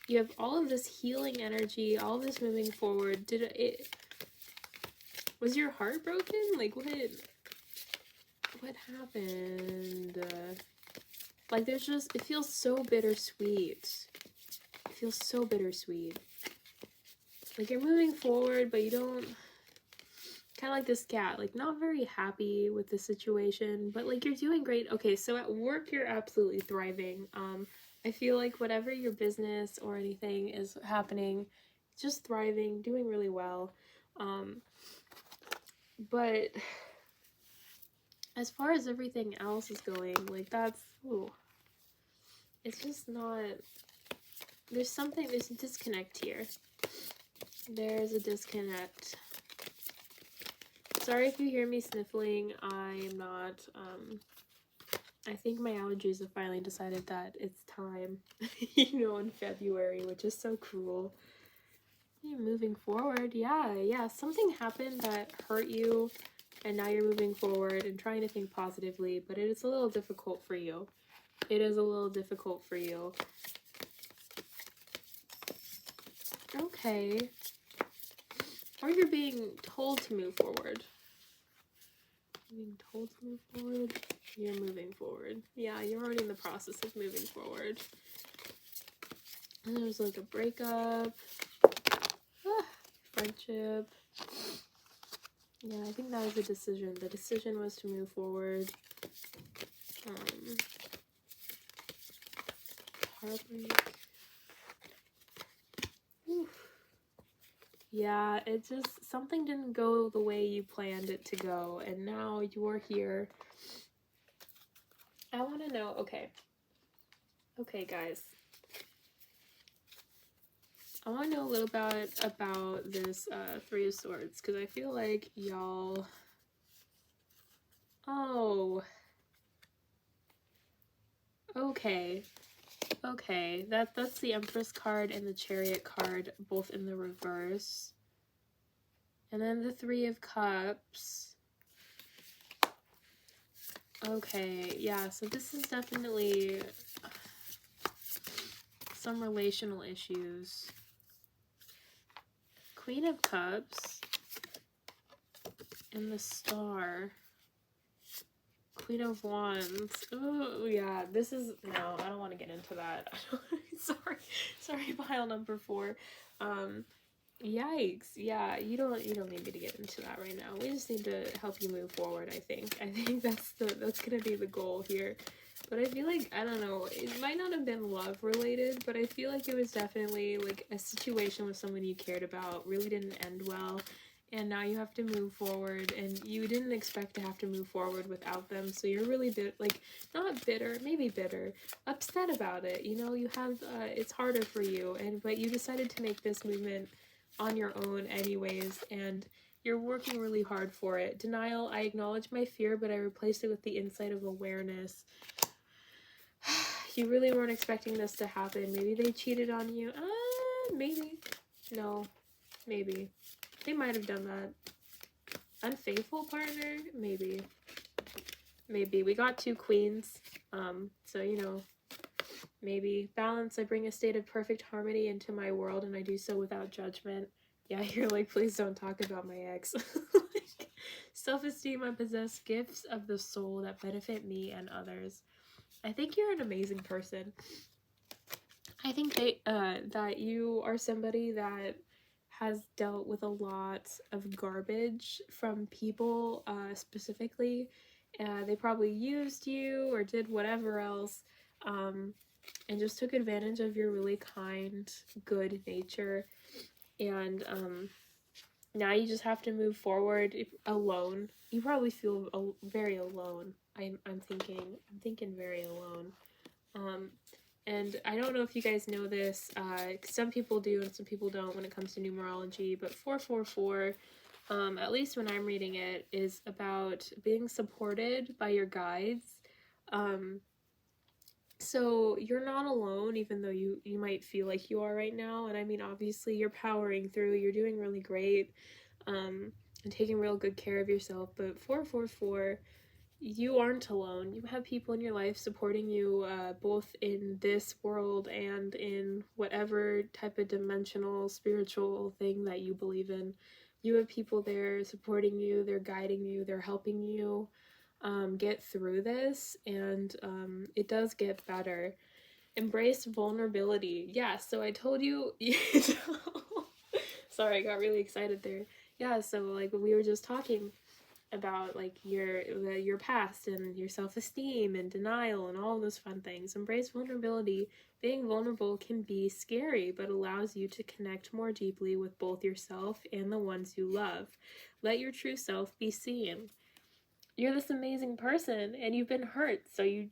You have all of this healing energy, all of this moving forward. Was your heart broken? Like what happened? Like there's just, it feels so bittersweet. It feels so bittersweet. Like you're moving forward, but you don't, kind of like this cat, like not very happy with the situation, but like you're doing great. Okay, so at work you're absolutely thriving. I feel like whatever your business or anything is happening, just thriving, doing really well. But as far as everything else is going, like that's, ooh, it's just not, there's a disconnect here. There's a disconnect. Sorry if you hear me sniffling. I am not, I think my allergies have finally decided that it's time, you know, in February, which is so cruel. You're moving forward. Yeah, something happened that hurt you, and now you're moving forward and trying to think positively, but it is a little difficult for you. It is a little difficult for you. Okay. Or you're being told to move forward. You're being told to move forward. You're moving forward. Yeah, you're already in the process of moving forward. And there's like a breakup. Friendship. Yeah, I think that was the decision. The decision was to move forward. Heartbreak. Oof. Yeah, it just, something didn't go the way you planned it to go, and now you're here. I want to know, okay, guys. I want to know a little bit about this Three of Swords, because I feel like y'all... Oh. Okay. Okay, that's the Empress card and the Chariot card, both in the reverse. And then the Three of Cups. Okay, yeah, so this is definitely some relational issues. Queen of Cups and the Star. Queen of Wands. Oh, yeah, this is... No, I don't want to get into that. Sorry, pile number 4. Yikes. Yeah, you don't need me to get into that right now. We just need to help you move forward, I think. I think that's gonna be the goal here. But I feel like, I don't know, it might not have been love related, but I feel like it was definitely like a situation with someone you cared about really didn't end well, and now you have to move forward, and you didn't expect to have to move forward without them, so you're really not bitter, maybe bitter, upset about it, you know, you have, it's harder for you, but you decided to make this movement on your own anyways, and you're working really hard for it. Denial, I acknowledge my fear, but I replaced it with the insight of awareness. You really weren't expecting this to happen. Maybe they cheated on you. Maybe. No. Maybe. They might have done that. Unfaithful partner? Maybe. Maybe. We got 2 queens. So, you know, maybe. Balance, I bring a state of perfect harmony into my world, and I do so without judgment. Yeah, you're like, please don't talk about my ex. Like, self-esteem, I possess gifts of the soul that benefit me and others. I think you're an amazing person. I think that you are somebody that has dealt with a lot of garbage from people, specifically. They probably used you or did whatever else, and just took advantage of your really kind, good nature. And now you just have to move forward alone. You probably feel very alone. I'm thinking very alone. And I don't know if you guys know this, some people do and some people don't when it comes to numerology, but 444, at least when I'm reading it, is about being supported by your guides. So you're not alone, even though you might feel like you are right now. And I mean, obviously you're powering through, you're doing really great, and taking real good care of yourself. But 444, you aren't alone. You have people in your life supporting you, both in this world and in whatever type of dimensional, spiritual thing that you believe in. You have people there supporting you, they're guiding you, they're helping you get through this, and it does get better. Embrace vulnerability. Yeah, so I told you... Sorry, I got really excited there. Yeah, so like we were just talking about like your past and your self-esteem and denial and all those fun things. Embrace vulnerability. Being vulnerable can be scary, but allows you to connect more deeply with both yourself and the ones you love. Let your true self be seen. You're this amazing person and you've been hurt, so you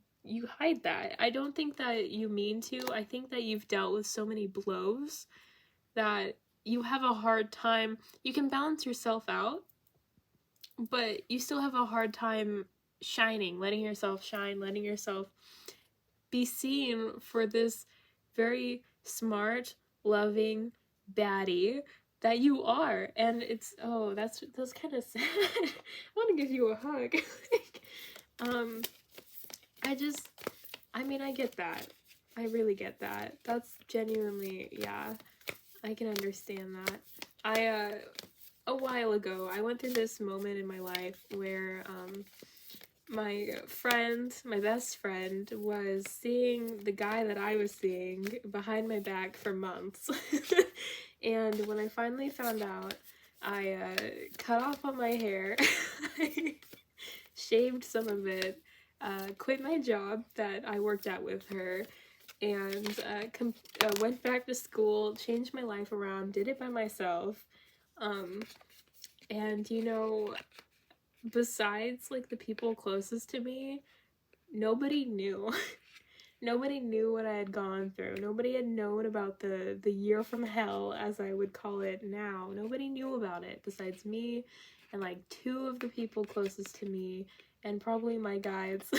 hide that. I don't think that you mean to. I think that you've dealt with so many blows that you have a hard time. You can balance yourself out, but you still have a hard time shining, letting yourself shine, letting yourself be seen for this very smart, loving baddie that you are. And it's, oh, that's kind of sad. I want to give you a hug. I mean, I get that. I really get that. That's genuinely, yeah, I can understand that. a while ago, I went through this moment in my life where my friend, my best friend, was seeing the guy that I was seeing behind my back for months. And when I finally found out, I cut off all my hair, I shaved some of it, quit my job that I worked at with her, and went back to school, changed my life around, did it by myself. Um, and you know, besides like the people closest to me, nobody knew. Nobody knew what I had gone through. Nobody had known about the year from hell, as I would call it now. Nobody knew about it besides me and like two of the people closest to me and probably my guides.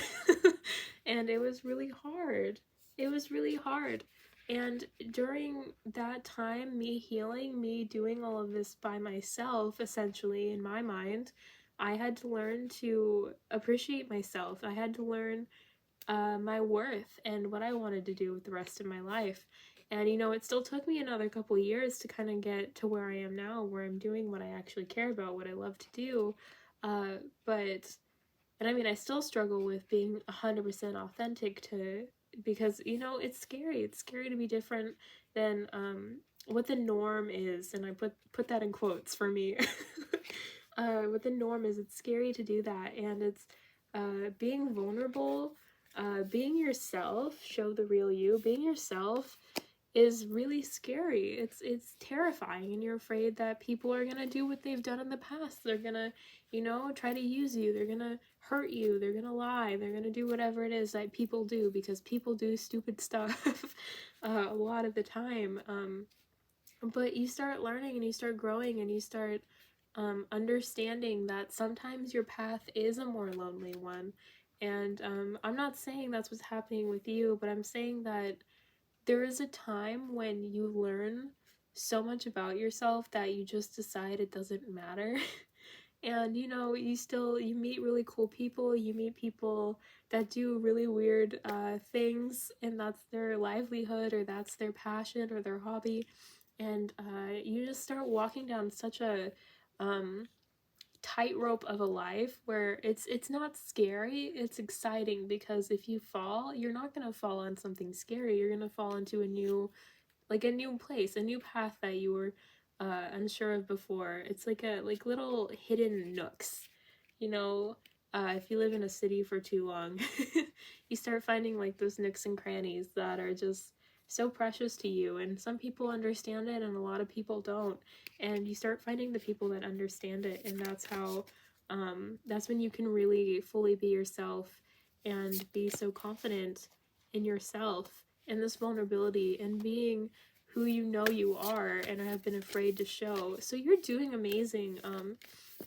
And it was really hard. It was really hard. And during that time, me healing, me doing all of this by myself, essentially, in my mind, I had to learn to appreciate myself. I had to learn my worth and what I wanted to do with the rest of my life. And you know, it still took me another couple years to kind of get to where I am now, where I'm doing what I actually care about, what I love to do. But, and I mean, I still struggle with being 100% authentic because, you know, it's scary. It's scary to be different than what the norm is. And I put that in quotes for me. What the norm is, it's scary to do that. And it's being vulnerable, being yourself, show the real you. Being yourself is really scary. It's terrifying, and you're afraid that people are gonna do what they've done in the past. They're gonna, you know, try to use you. They're gonna hurt you. They're gonna lie. They're gonna do whatever it is that people do, because people do stupid stuff a lot of the time. But you start learning and you start growing and you start understanding that sometimes your path is a more lonely one. And I'm not saying that's what's happening with you, but I'm saying that there is a time when you learn so much about yourself that you just decide it doesn't matter. And you know, you meet really cool people, you meet people that do really weird things, and that's their livelihood, or that's their passion, or their hobby. And you just start walking down such a um, tightrope of a life where it's not scary, it's exciting, because if you fall, you're not gonna fall on something scary. You're gonna fall into a new place, a new path that you were unsure of before. It's like little hidden nooks, you know. If you live in a city for too long, you start finding like those nooks and crannies that are just so precious to you. And some people understand it, and a lot of people don't. And you start finding the people that understand it, and that's when you can really fully be yourself and be so confident in yourself and this vulnerability and being who you know you are and have been afraid to show. So you're doing amazing.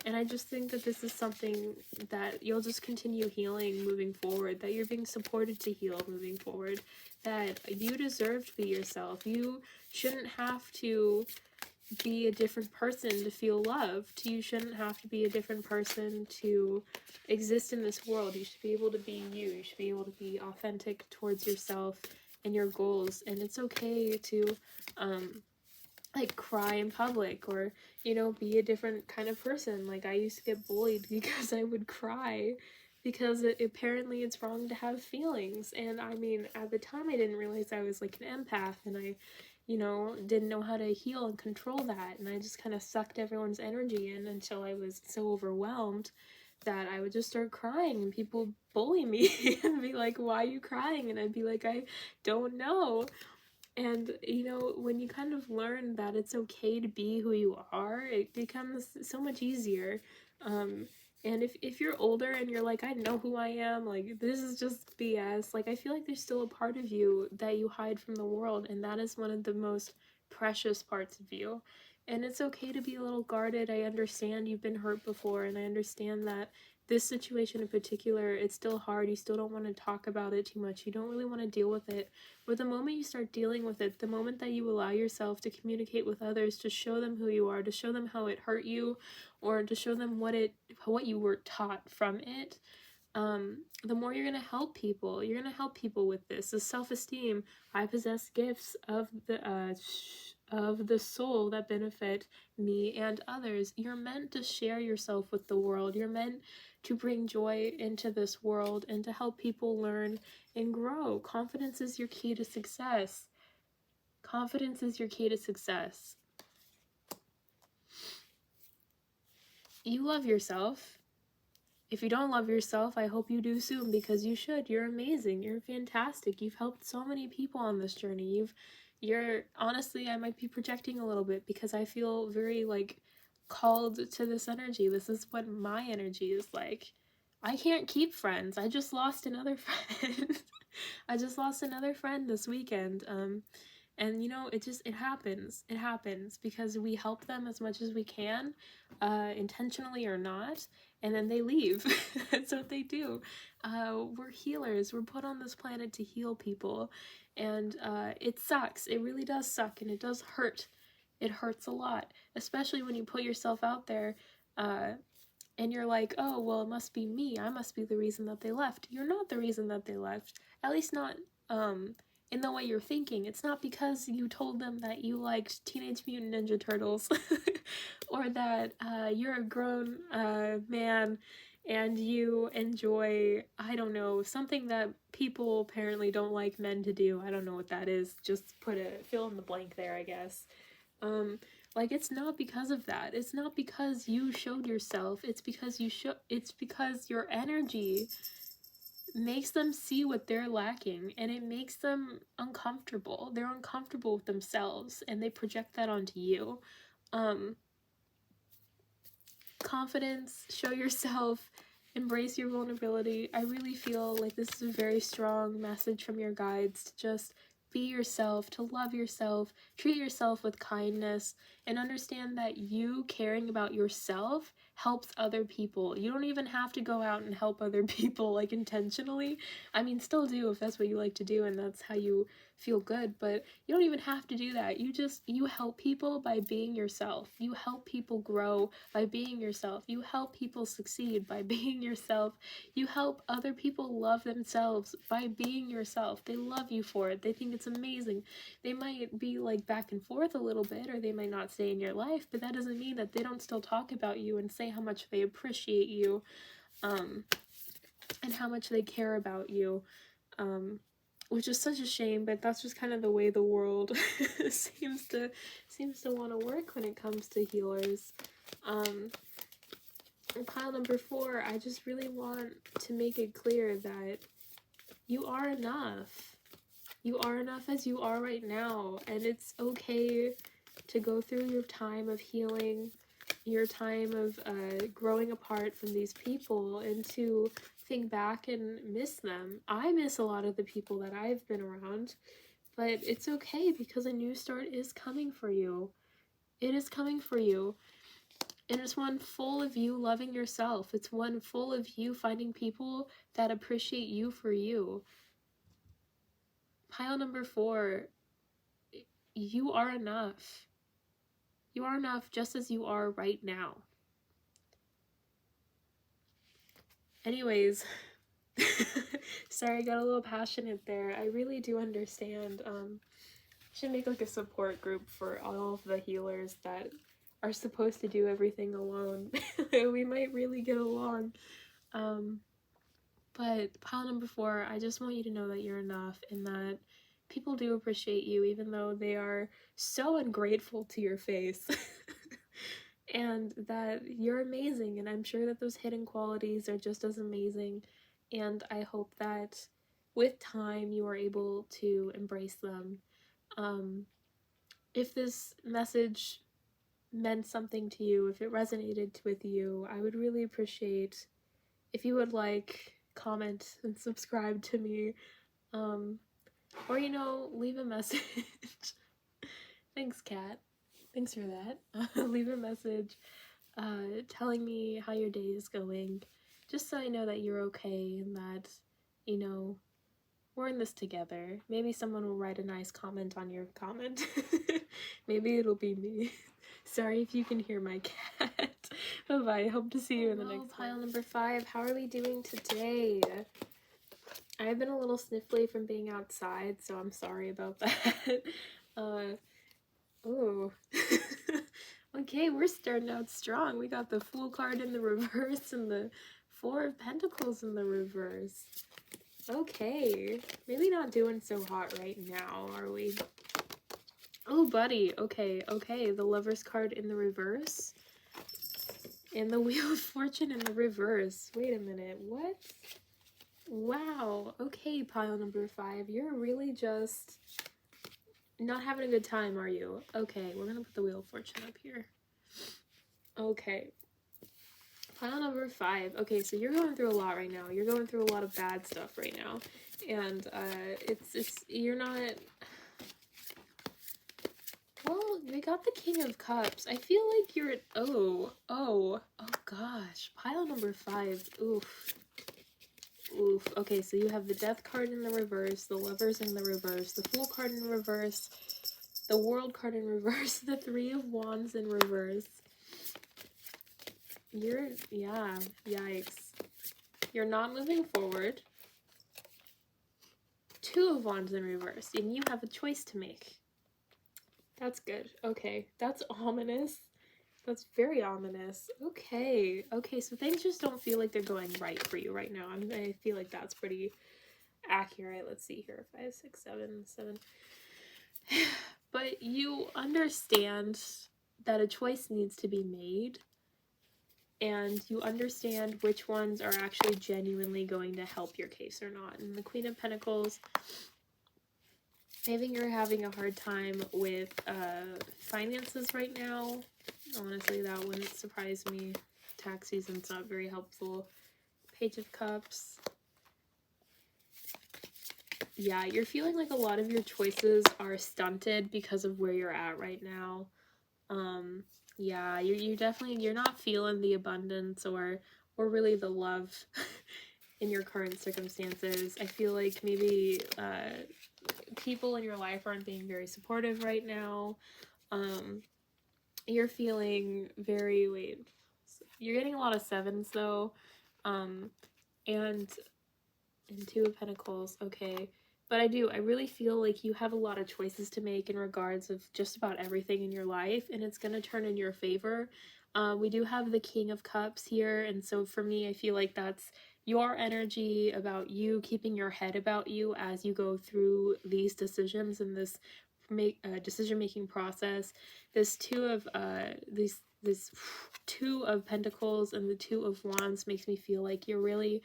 And I just think that this is something that you'll just continue healing moving forward, that you're being supported to heal moving forward, that you deserve to be yourself. You shouldn't have to be a different person to feel loved. You shouldn't have to be a different person to exist in this world. You should be able to be you. You should be able to be authentic towards yourself and your goals. And it's okay to like cry in public, or you know, be a different kind of person. Like I used to get bullied because I would cry, because apparently it's wrong to have feelings. And I mean, at the time I didn't realize I was like an empath, and I, you know, didn't know how to heal and control that, and I just kind of sucked everyone's energy in until I was so overwhelmed that I would just start crying, and people bully me and be like, why are you crying? And I'd be like, I don't know. And you know, when you kind of learn that it's okay to be who you are, it becomes so much easier. Um, and if you're older and you're like, I know who I am, like this is just BS, like I feel like there's still a part of you that you hide from the world, and that is one of the most precious parts of you. And it's okay to be a little guarded. I understand you've been hurt before, and I understand that this situation in particular, it's still hard. You still don't want to talk about it too much. You don't really want to deal with it. But the moment you start dealing with it, the moment that you allow yourself to communicate with others, to show them who you are, to show them how it hurt you, or to show them what you were taught from it, the more you're gonna help people. You're gonna help people with this. The self-esteem. I possess gifts of the of the soul that benefit me and others. You're meant to share yourself with the world. You're meant to bring joy into this world and to help people learn and grow. Confidence is your key to success. Confidence is your key to success. You love yourself. If you don't love yourself, I hope you do soon, because you should. You're amazing. You're fantastic. You've helped so many people on this journey. You're honestly, I might be projecting a little bit because I feel very like called to this energy. This is what my energy is like. I can't keep friends. I just lost another friend. I just lost another friend this weekend. And you know, it happens. It happens because we help them as much as we can, intentionally or not, and then they leave. That's what they do. We're healers. We're put on this planet to heal people, and it sucks. It really does suck, and it does hurt. It hurts a lot, especially when you put yourself out there, and you're like, oh, well, it must be me. I must be the reason that they left. You're not the reason that they left. At least not, in the way you're thinking. It's not because you told them that you liked Teenage Mutant Ninja Turtles or that you're a grown man and you enjoy, I don't know, something that people apparently don't like men to do. I don't know what that is. Just fill in the blank there, I guess. Like, it's not because of that. It's not because you showed yourself. It's because it's because your energy makes them see what they're lacking, and it makes them uncomfortable. They're uncomfortable with themselves, and they project that onto you. Confidence, show yourself, embrace your vulnerability. I really feel like this is a very strong message from your guides to just be yourself, to love yourself, treat yourself with kindness, and understand that you caring about yourself helps other people. You don't even have to go out and help other people, like, intentionally. I mean, still do if that's what you like to do and that's how you feel good, but you don't even have to do that. You help people by being yourself. You help people grow by being yourself. You help people succeed by being yourself. You help other people love themselves by being yourself. They love you for it. They think it's amazing. They might be like back and forth a little bit, or they might not stay in your life, but that doesn't mean that they don't still talk about you and say how much they appreciate you, and how much they care about you, which is such a shame, but that's just kind of the way the world seems to want to work when it comes to healers. Pile number 4, I just really want to make it clear that you are enough. You are enough as you are right now, and it's okay to go through your time of healing, your time of growing apart from these people, and to think back and miss them. I miss a lot of the people that I've been around, but it's okay because a new start is coming for you. It is coming for you. And it's one full of you loving yourself. It's one full of you finding people that appreciate you for you. Pile number 4, you are enough. You are enough just as you are right now. Anyways, sorry, I got a little passionate there. I really do understand. I should make like a support group for all of the healers that are supposed to do everything alone. We might really get along. But pile number 4, I just want you to know that you're enough and that people do appreciate you, even though they are so ungrateful to your face. And that you're amazing, and I'm sure that those hidden qualities are just as amazing, and I hope that with time you are able to embrace them. If this message meant something to you, if it resonated with you, I would really appreciate if you would like, comment, and subscribe to me, or, you know, leave a message. Thanks, Kat. Thanks for that. Leave a message telling me how your day is going, just so I know that you're okay and that, you know, we're in this together. Maybe someone will write a nice comment on your comment. Maybe it'll be me. Sorry if you can hear my cat. Bye-bye. Hope to see you in the next pile one. Number 5. How are we doing today? I've been a little sniffly from being outside, so I'm sorry about that. Oh. Okay, we're starting out strong. We got the Fool card in the reverse and the Four of Pentacles in the reverse. Okay, maybe not doing so hot right now, are we? Oh, buddy. Okay, okay. The Lover's card in the reverse. And the Wheel of Fortune in the reverse. Wait a minute. What? Wow. Okay, pile number 5. You're really just not having a good time, are you? Okay, we're gonna put the Wheel of Fortune up here. Okay. Pile number 5. Okay, so you're going through a lot right now. You're going through a lot of bad stuff right now. And you're not... Well, we got the King of Cups. I feel like you're... Oh gosh. Pile number 5. Oof. Oof. Okay, so you have the Death card in the reverse, the Lovers in the reverse, the Fool card in reverse, the World card in reverse, the Three of Wands in reverse. Yeah, yikes. You're not moving forward. Two of Wands in reverse, and you have a choice to make. That's good. Okay, that's ominous. That's very ominous. Okay, so things just don't feel like they're going right for you right now. I feel like that's pretty accurate. Let's see here. 5, 6, 7, 7. But you understand that a choice needs to be made, and you understand which ones are actually genuinely going to help your case or not. And the Queen of Pentacles, I think you're having a hard time with finances right now. Honestly, that wouldn't surprise me. Tax season's not very helpful. Page of Cups. Yeah, you're feeling like a lot of your choices are stunted because of where you're at right now. Yeah, you're definitely, you're not feeling the abundance or really the love in your current circumstances. I feel like maybe people in your life aren't being very supportive right now. You're feeling very, you're getting a lot of 7s though. And 2 of Pentacles, okay. But I really feel like you have a lot of choices to make in regards of just about everything in your life, and it's going to turn in your favor. We do have the King of Cups here, and so for me, I feel like that's your energy about you, keeping your head about you as you go through these decisions and this decision-making process. This this 2 of Pentacles and the 2 of Wands makes me feel like you're really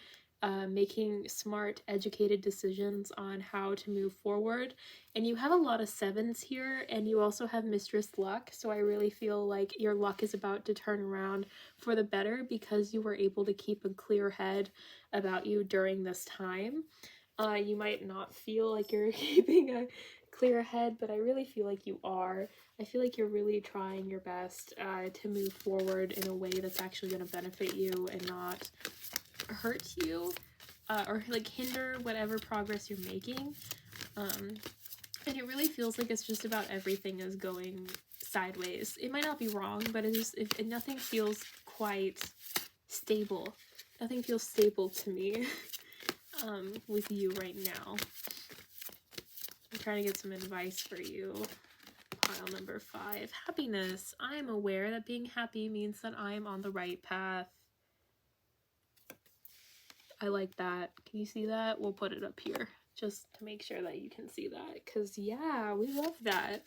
making smart, educated decisions on how to move forward. And you have a lot of 7s here, and you also have Mistress Luck, so I really feel like your luck is about to turn around for the better because you were able to keep a clear head about you during this time. You might not feel like you're keeping a clear head, but I really feel like you are. I feel like you're really trying your best to move forward in a way that's actually going to benefit you and not hurt you or like hinder whatever progress you're making. And it really feels like it's just about everything is going sideways. It might not be wrong, but nothing feels quite stable. Nothing feels stable to me with you right now. I'm trying to get some advice for you. Pile number 5. Happiness. I am aware that being happy means that I am on the right path. I like that. Can you see that? We'll put it up here just to make sure that you can see that. Because, yeah, we love that.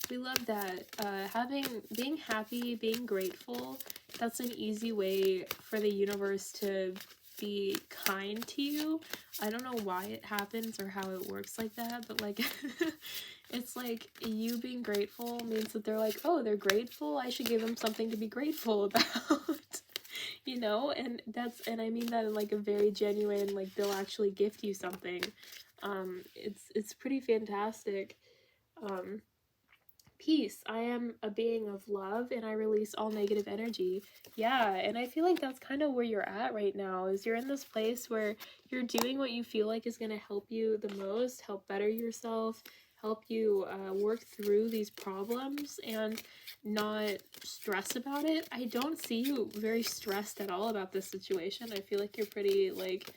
We love that. Being happy, being grateful, that's an easy way for the universe to be kind to you. I don't know why it happens or how it works like that, but like it's like you being grateful means that they're like, oh, they're grateful, I should give them something to be grateful about. You know, and I mean that in like a very genuine, like they'll actually gift you something. It's pretty fantastic. Peace. I am a being of love and I release all negative energy. Yeah, and I feel like that's kind of where you're at right now, is you're in this place where you're doing what you feel like is going to help you the most, help better yourself, help you work through these problems and not stress about it. I don't see you very stressed at all about this situation. I feel like you're pretty like,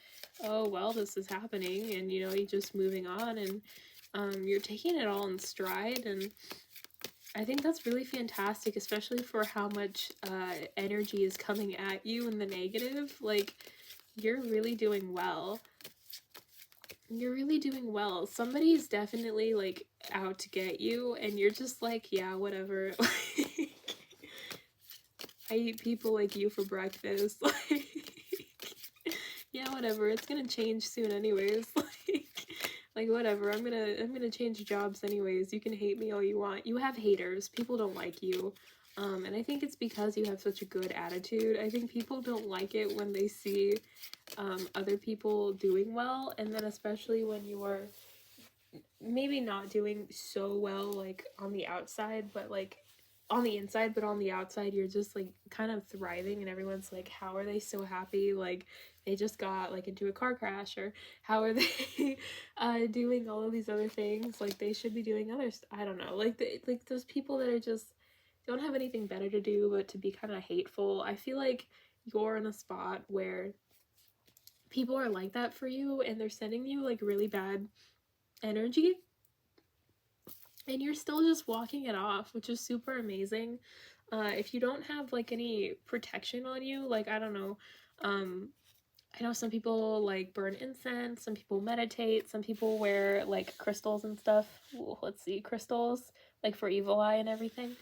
oh, well, this is happening, and you know, you're just moving on, and you're taking it all in stride, and I think that's really fantastic, especially for how much energy is coming at you in the negative. Like, you're really doing well. You're really doing well. Somebody's definitely, like, out to get you, and you're just like, yeah, whatever. Like, I eat people like you for breakfast. Like, yeah, whatever. It's gonna change soon anyways. Like whatever. I'm gonna change jobs anyways. You can hate me all you want. You have haters. People don't like you. And I think it's because you have such a good attitude. I think people don't like it when they see other people doing well, and then especially when you are maybe not doing so well, like on the outside, but like on the inside, but on the outside you're just like kind of thriving, and everyone's like, how are they so happy, like they just got like into a car crash, or how are they doing all of these other things, like they should be doing others. I don't know, like like those people that are just don't have anything better to do but to be kind of hateful. I feel like you're in a spot where people are like that for you, and they're sending you like really bad energy, and you're still just walking it off, which is super amazing. If you don't have like any protection on you, like I don't know, I know some people like burn incense, some people meditate, some people wear like crystals and stuff. Ooh, let's see, crystals like for evil eye and everything.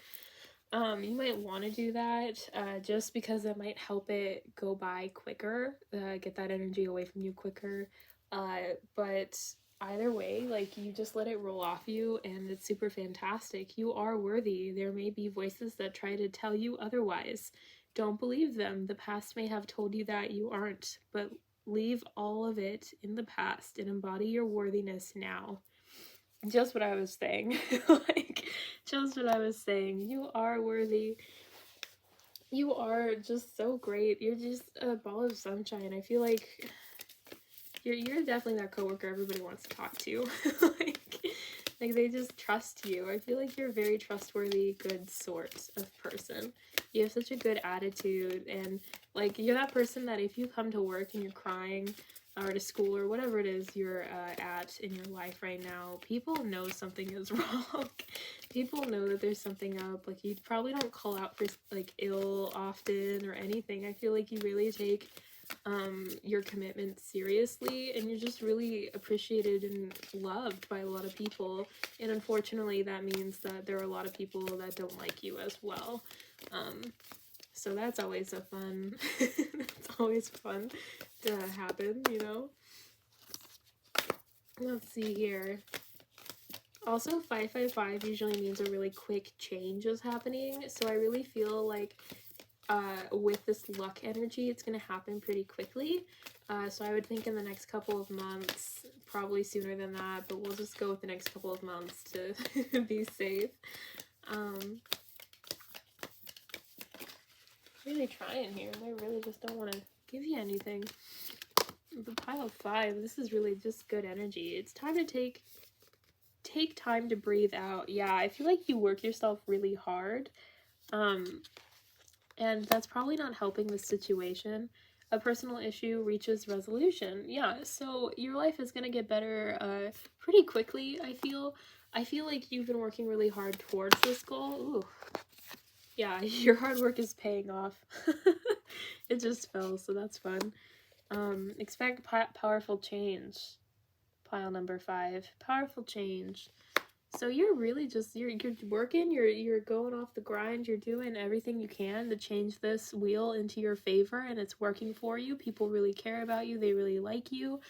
You might want to do that just because it might help it go by quicker, get that energy away from you quicker. But either way, like you just let it roll off you, and it's super fantastic. You are worthy. There may be voices that try to tell you otherwise. Don't believe them. The past may have told you that you aren't, but leave all of it in the past and embody your worthiness now. Just what I was saying. Like, just what I was saying. You are worthy. You are just so great. You're just a ball of sunshine. I feel like you're definitely that coworker everybody wants to talk to. like, like they just trust you. I feel like you're a very trustworthy, good sort of person. You have such a good attitude, and like you're that person that if you come to work and you're crying, or to school or whatever it is you're at in your life right now, people know something is wrong. People know that there's something up. Like you probably don't call out for like ill often or anything. I feel like you really take your commitment seriously, and you're just really appreciated and loved by a lot of people. And unfortunately that means that there are a lot of people that don't like you as well. So that's always a fun it's always fun to happen, you know. Let's see here. Also, 555 usually means a really quick change is happening, so I really feel like with this luck energy, it's going to happen pretty quickly. So I would think in the next couple of months, probably sooner than that, but we'll just go with the next couple of months to be safe. Really trying here. They really just don't want to give you anything. The pile 5, this is really just good energy. It's time to take time to breathe out. Yeah, I feel like you work yourself really hard. And that's probably not helping the situation. A personal issue reaches resolution. Yeah, so your life is going to get better pretty quickly, I feel. I feel like you've been working really hard towards this goal. Ooh. Yeah, your hard work is paying off. It just fell, so that's fun. Expect powerful change. Pile number 5. Powerful change. So you're really just, you're working, you're going off the grind, you're doing everything you can to change this wheel into your favor, and it's working for you. People really care about you, they really like you.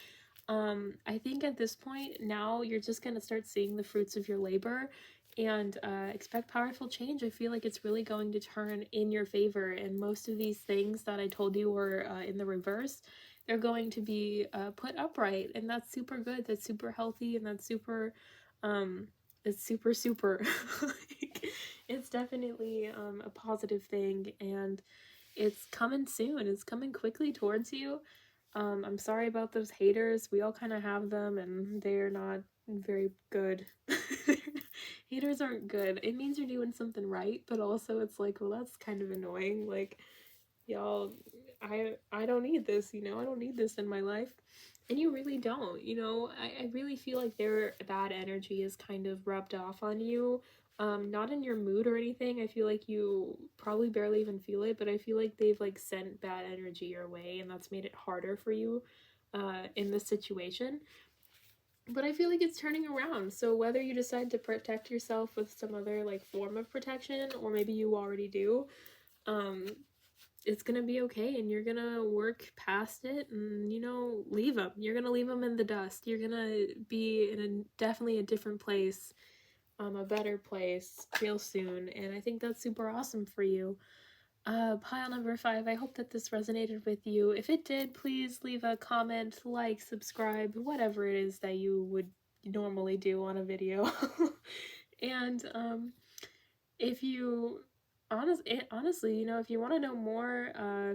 I think at this point now you're just going to start seeing the fruits of your labor, and expect powerful change. I feel like it's really going to turn in your favor, and most of these things that I told you were in the reverse, they're going to be put upright, and that's super good, that's super healthy, and that's super it's super like, it's definitely a positive thing, and it's coming soon. It's coming quickly towards you. I'm sorry about those haters. We all kind of have them, and they're not very good. Haters aren't good. It means you're doing something right, but also it's like, well, that's kind of annoying. Like, y'all, I don't need this, you know? I don't need this in my life. And you really don't, you know, I really feel like their bad energy is kind of rubbed off on you. Not in your mood or anything. I feel like you probably barely even feel it, but I feel like they've like sent bad energy your way, and that's made it harder for you in this situation. But I feel like it's turning around. So whether you decide to protect yourself with some other like form of protection, or maybe you already do, um, it's gonna be okay, and you're gonna work past it, and, you know, leave them. You're gonna leave them in the dust. You're gonna be in definitely a different place, a better place real soon, and I think that's super awesome for you. Pile number 5, I hope that this resonated with you. If it did, please leave a comment, like, subscribe, whatever it is that you would normally do on a video. And if you honestly, you know, if you want to know more,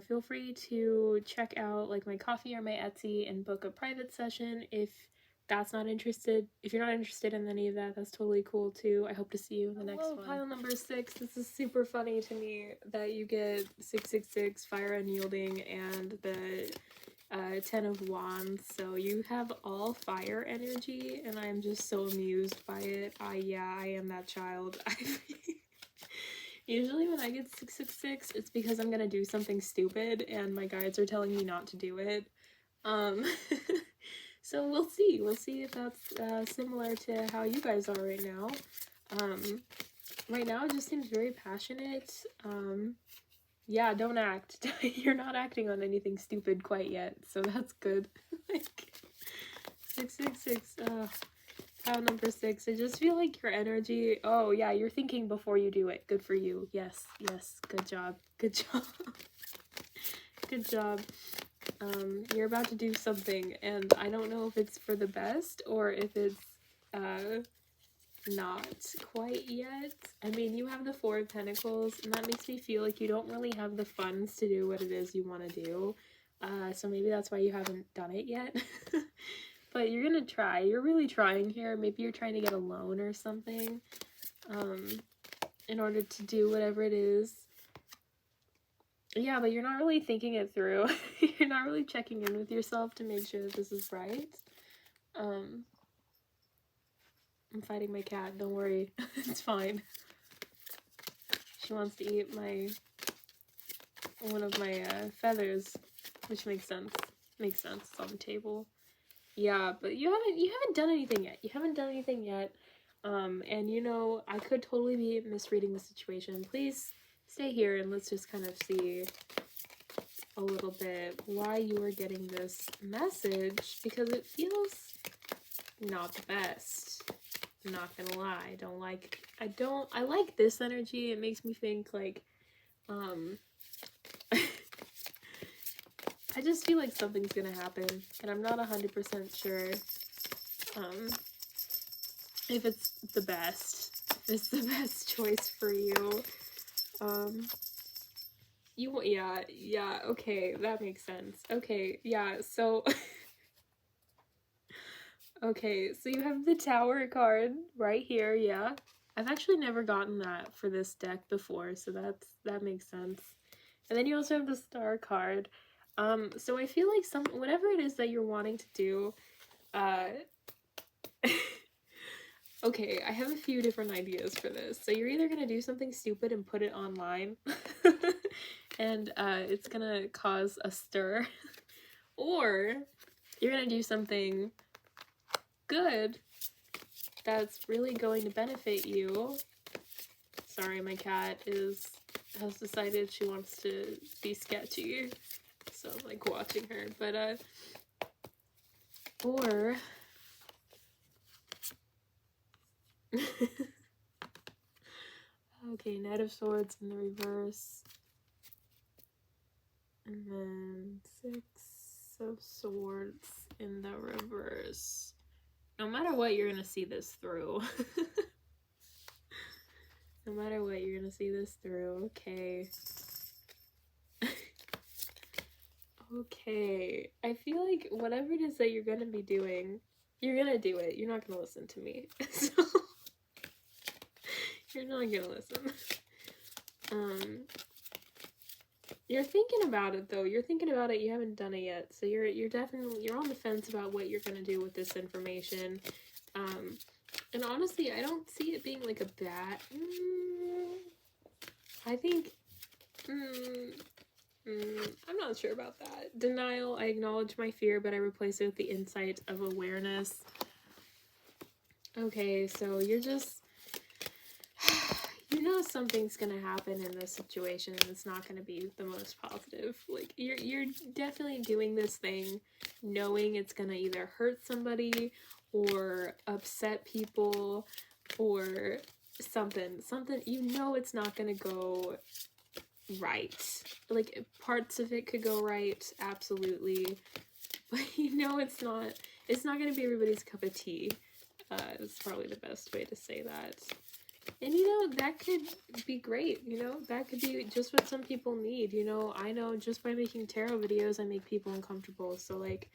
feel free to check out like my Coffee or my Etsy and book a private session. If you're not interested in any of that, that's totally cool too. I hope to see you in the next one. Pile number 6. This is super funny to me that you get 666, fire unyielding, and the 10 of Wands. So you have all fire energy, and I'm just so amused by it. Yeah, I am that child. Usually when I get 666, it's because I'm gonna do something stupid and my guides are telling me not to do it. So we'll see. We'll see if that's similar to how you guys are right now. Right now it just seems very passionate. Yeah, don't act. You're not acting on anything stupid quite yet, so that's good. Like, 666, pile number 6, I just feel like your energy, oh yeah, you're thinking before you do it. Good for you. Yes, good job. Good job. Good job. You're about to do something, and I don't know if it's for the best or if it's not quite yet. I mean, you have the 4 of Pentacles, and that makes me feel like you don't really have the funds to do what it is you want to do. So maybe that's why you haven't done it yet. But you're gonna try. You're really trying here. Maybe you're trying to get a loan or something in order to do whatever it is. Yeah, but you're not really thinking it through. You're not really checking in with yourself to make sure that this is right. I'm fighting my cat. Don't worry. It's fine. She wants to eat one of my feathers, which makes sense. Makes sense. It's on the table. Yeah, but you haven't done anything yet. You haven't done anything yet. And you know, I could totally be misreading the situation. Please stay here and let's just kind of see a little bit why you are getting this message, because it feels not the best. I'm not gonna lie. I like this energy. It makes me think like, I just feel like something's gonna happen, and I'm not 100% sure if it's the best, choice for you. Yeah, okay, that makes sense. Okay, yeah, so okay, so you have the Tower card right here, yeah. I've actually never gotten that for this deck before, so that makes sense. And then you also have the Star card. So I feel like whatever it is that you're wanting to do, okay, I have a few different ideas for this. So you're either gonna do something stupid and put it online, and it's gonna cause a stir, or you're gonna do something good that's really going to benefit you. Sorry, my cat has decided she wants to be sketchy, so I'm like watching her. But or okay, Knight of Swords in the reverse, and then 6 of Swords in the reverse. No matter what, you're gonna see this through. No matter what, you're gonna see this through. Okay. Okay. I feel like whatever it is that you're gonna be doing, you're gonna do it. You're not gonna listen to me. So you're not gonna listen. You're thinking about it though. You're thinking about it. You haven't done it yet. So you're definitely, you're on the fence about what you're gonna do with this information. And honestly, I don't see it being like a bad. I think. I'm not sure about that. Denial. I acknowledge my fear, but I replace it with the insight of awareness. Okay, so you're just. You know something's gonna happen in this situation and it's not gonna be the most positive. Like you're definitely doing this thing knowing it's gonna either hurt somebody or upset people or something. You know it's not gonna go right. Like parts of it could go right, absolutely. But you know it's not gonna be everybody's cup of tea. That's probably the best way to say that. And you know, that could be great, you know, that could be just what some people need, you know. I know just by making tarot videos, I make people uncomfortable. So like,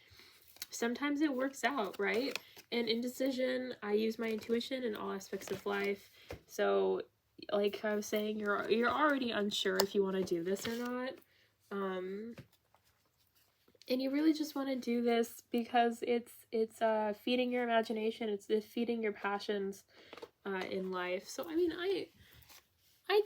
sometimes it works out, right? And indecision, I use my intuition in all aspects of life. So like I was saying, you're already unsure if you want to do this or not. And you really just want to do this because it's feeding your imagination, it's feeding your passions in life. So I mean, I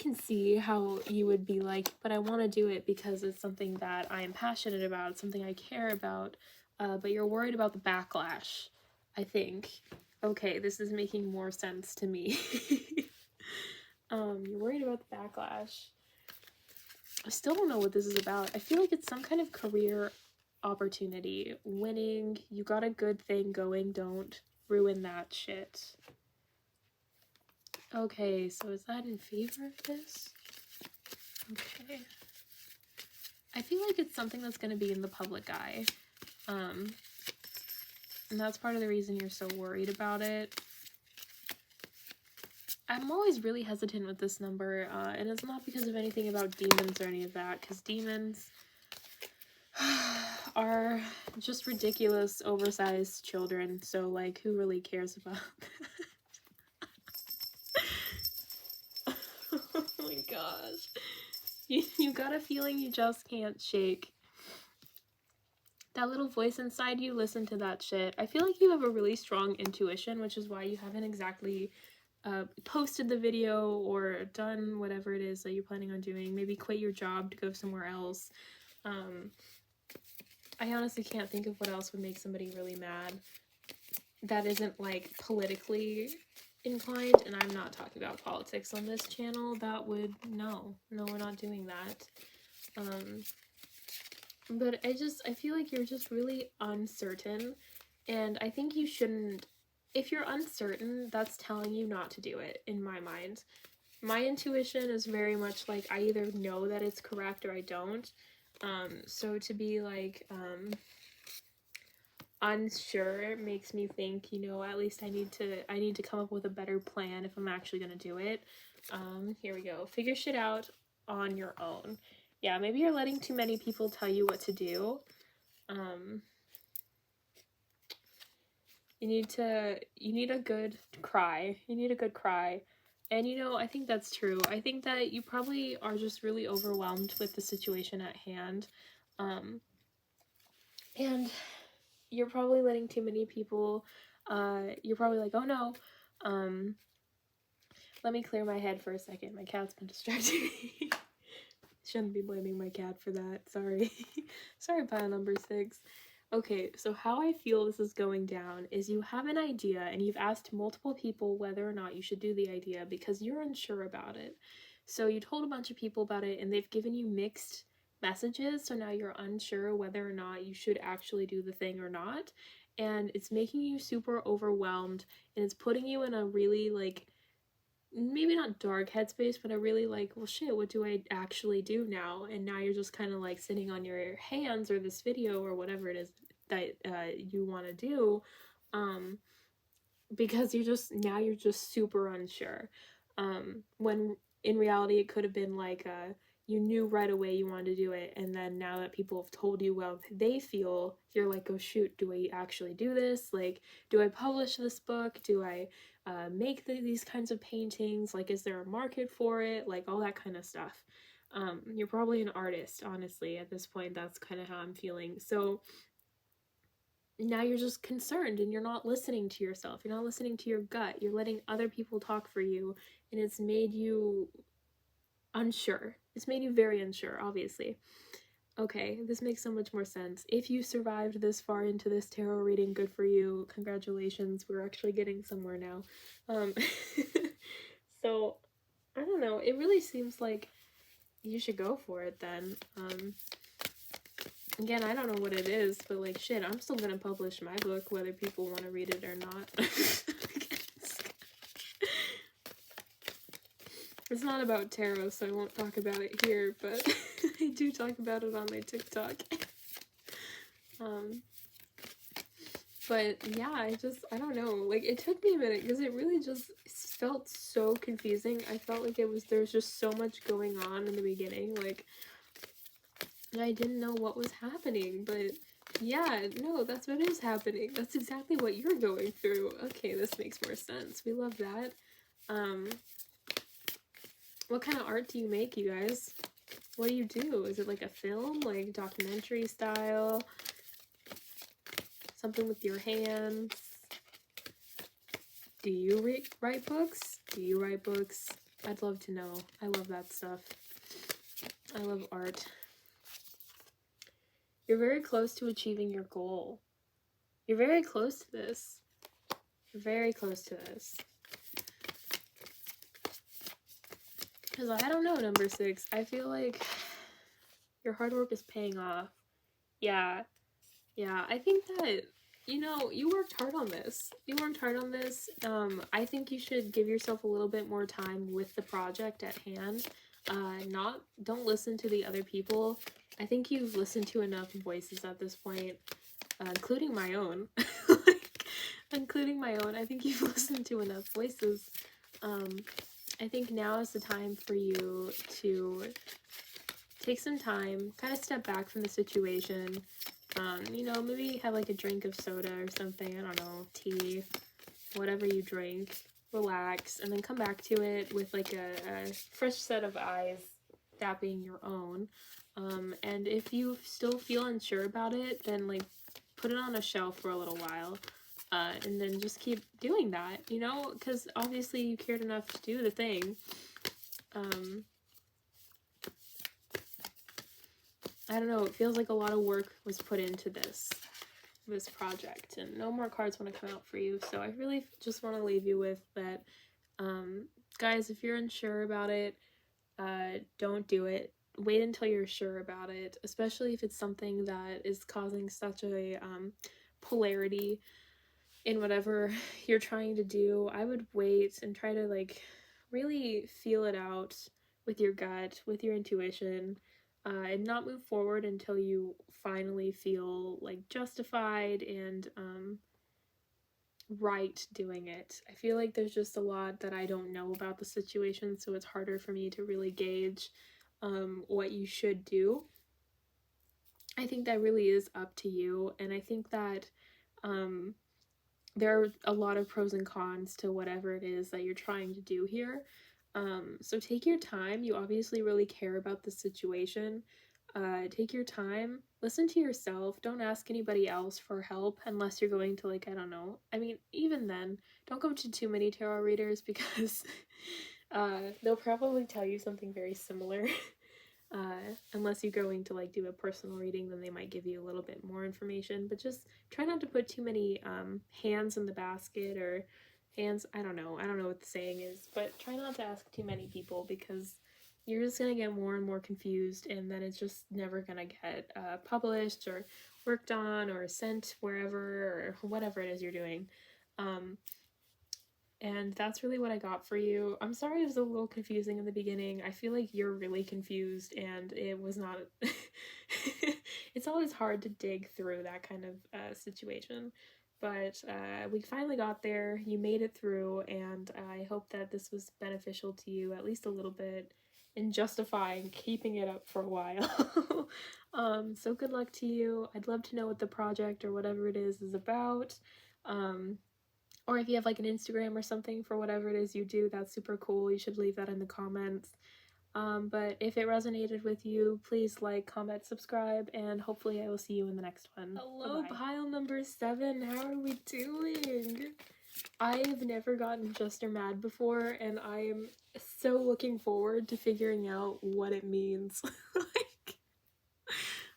can see how you would be like, but I want to do it because it's something that I am passionate about, it's something I care about, but you're worried about the backlash, I think. Okay, this is making more sense to me. You're worried about the backlash. I still don't know what this is about. I feel like it's some kind of career opportunity. Winning, you got a good thing going, don't ruin that shit. Okay, so is that in favor of this? Okay. I feel like it's something that's going to be in the public eye. And that's part of the reason you're so worried about it. I'm always really hesitant with this number, and it's not because of anything about demons or any of that, because demons are just ridiculous, oversized children, so, like, who really cares about that? Oh my gosh. You got a feeling you just can't shake. That little voice inside you, listen to that shit. I feel like you have a really strong intuition, which is why you haven't exactly posted the video or done whatever it is that you're planning on doing. Maybe quit your job to go somewhere else. I honestly can't think of what else would make somebody really mad that isn't like politically inclined, and I'm not talking about politics on this channel. That would, no, we're not doing that. But I feel like you're just really uncertain, and I think you shouldn't. If you're uncertain, that's telling you not to do it, in my mind. My intuition is very much like, I either know that it's correct or I don't. So to be like, unsure makes me think, you know, at least I need to come up with a better plan if I'm actually gonna do it. Here we go. Figure shit out on your own. Yeah, maybe you're letting too many people tell you what to do. You need a good cry. You need a good cry. And you know, I think that's true. I think that you probably are just really overwhelmed with the situation at hand. And you're probably letting too many people, you're probably like, oh no, let me clear my head for a second. My cat's been distracting me. Shouldn't be blaming my cat for that. Sorry. Sorry, pile number 6. Okay, so how I feel this is going down is you have an idea and you've asked multiple people whether or not you should do the idea because you're unsure about it. So you told a bunch of people about it and they've given you mixed messages, so now you're unsure whether or not you should actually do the thing or not. And it's making you super overwhelmed and it's putting you in a really, like, maybe not dark headspace, but a really like, well shit, what do I actually do now? And now you're just kind of like sitting on your hands or this video or whatever it is that you want to do, because you're just super unsure, when in reality it could have been like, you knew right away you wanted to do it, and then now that people have told you well they feel, you're like, oh shoot, do I actually do this? Like, do I publish this book? Do I make these kinds of paintings? Like, is there a market for it? Like, all that kind of stuff. You're probably an artist, honestly, at this point. That's kind of how I'm feeling. So now you're just concerned and you're not listening to yourself. You're not listening to your gut. You're letting other people talk for you, and it's made you unsure. It's made you very unsure, obviously. Okay, this makes so much more sense. If you survived this far into this tarot reading, good for you. Congratulations. We're actually getting somewhere now. Um, so, I don't know. It really seems like you should go for it then. Again, I don't know what it is, but like, shit, I'm still gonna publish my book, whether people want to read it or not. It's not about tarot, so I won't talk about it here, but I do talk about it on my TikTok. But yeah, I don't know, like, it took me a minute, because it really just felt so confusing. I felt like there's just so much going on in the beginning, like, I didn't know what was happening, but yeah, no, that's what is happening. That's exactly what you're going through. Okay, this makes more sense. We love that. What kind of art do you make, you guys? What do you do? Is it like a film, like documentary style? Something with your hands? Do you write books? Do you write books? I'd love to know. I love that stuff. I love art. You're very close to achieving your goal. You're very close to this. You're very close to this. Because I don't know, number 6. I feel like your hard work is paying off. Yeah. I think that, you worked hard on this. I think you should give yourself a little bit more time with the project at hand. Don't listen to the other people. I think you've listened to enough voices at this point, including my own. Including my own. I think you've listened to enough voices. I think now is the time for you to take some time, kind of step back from the situation. Maybe have like a drink of soda or something, I don't know, tea, whatever you drink, relax, and then come back to it with like a fresh set of eyes, that being your own. And if you still feel unsure about it, then like put it on a shelf for a little while, and then just keep doing that, because obviously you cared enough to do the thing. I don't know, it feels like a lot of work was put into this project, and no more cards want to come out for you, so I really just want to leave you with that. Guys, if you're unsure about it, don't do it. Wait until you're sure about it, especially if it's something that is causing such a polarity in whatever you're trying to do. I would wait and try to like really feel it out with your gut, with your intuition, and not move forward until you finally feel like justified and right doing it. I feel like there's just a lot that I don't know about the situation, so it's harder for me to really gauge what you should do. I think that really is up to you, and I think that there are a lot of pros and cons to whatever it is that you're trying to do here. So take your time. You obviously really care about the situation. Take your time. Listen to yourself. Don't ask anybody else for help unless you're going to, like, I don't know. I mean, even then, don't go to too many tarot readers because they'll probably tell you something very similar. Unless you're going to like do a personal reading, then they might give you a little bit more information, but just try not to put too many hands in the basket, or hands, I don't know what the saying is, but try not to ask too many people, because you're just gonna get more and more confused, and then it's just never gonna get published or worked on or sent wherever or whatever it is you're doing. And that's really what I got for you. I'm sorry it was a little confusing in the beginning. I feel like you're really confused, and it was not... It's always hard to dig through that kind of situation. But we finally got there. You made it through, and I hope that this was beneficial to you at least a little bit in justifying keeping it up for a while. So good luck to you. I'd love to know what the project or whatever it is about. Or if you have like an Instagram or something for whatever it is you do, that's super cool. You should leave that in the comments. But if it resonated with you, please like, comment, subscribe, and hopefully I will see you in the next one. Hello, bye-bye. Pile number 7, how are we doing? I've never gotten just or mad before, and I am so looking forward to figuring out what it means. Like,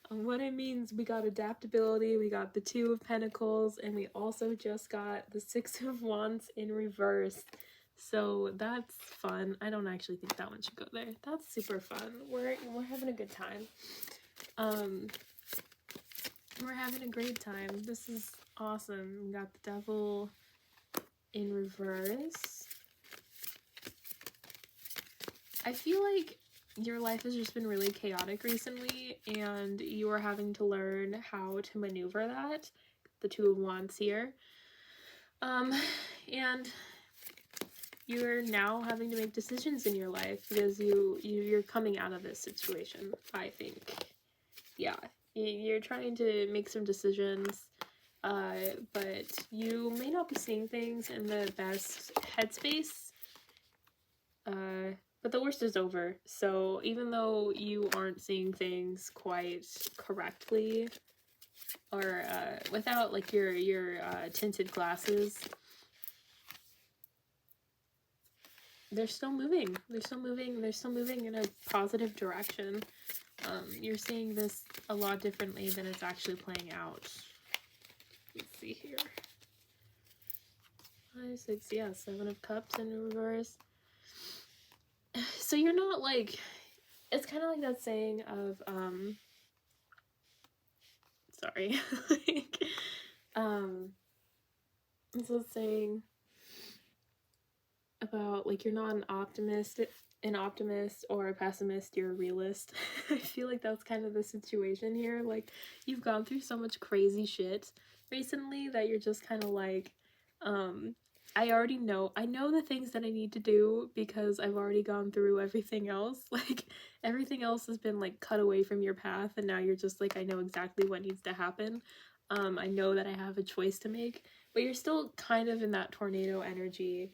what it means. We got adaptability, we got the 2 of Pentacles, and we also just got the 6 of Wands in reverse. So that's fun. I don't actually think that one should go there. That's super fun. We're having a good time. We're having a great time. This is awesome. We got the Devil in reverse. I feel like your life has just been really chaotic recently, and you are having to learn how to maneuver that. The 2 of Wands here. And you're now having to make decisions in your life because you're coming out of this situation, I think. Yeah, you're trying to make some decisions, but you may not be seeing things in the best headspace, but the worst is over. So even though you aren't seeing things quite correctly, or without like your tinted glasses, they're still moving. They're still moving in a positive direction. You're seeing this a lot differently than it's actually playing out. Let's see here. 5, 6, yeah, 7 of Cups in reverse. So you're not like, it's kind of like that saying of, sorry, like, it's a saying about, like, you're not an optimist or a pessimist, you're a realist. I feel like that's kind of the situation here. Like, you've gone through so much crazy shit recently that you're just kind of like, I know the things that I need to do because I've already gone through everything else. Like, everything else has been, like, cut away from your path, and now you're just like, I know exactly what needs to happen. I know that I have a choice to make, but you're still kind of in that tornado energy.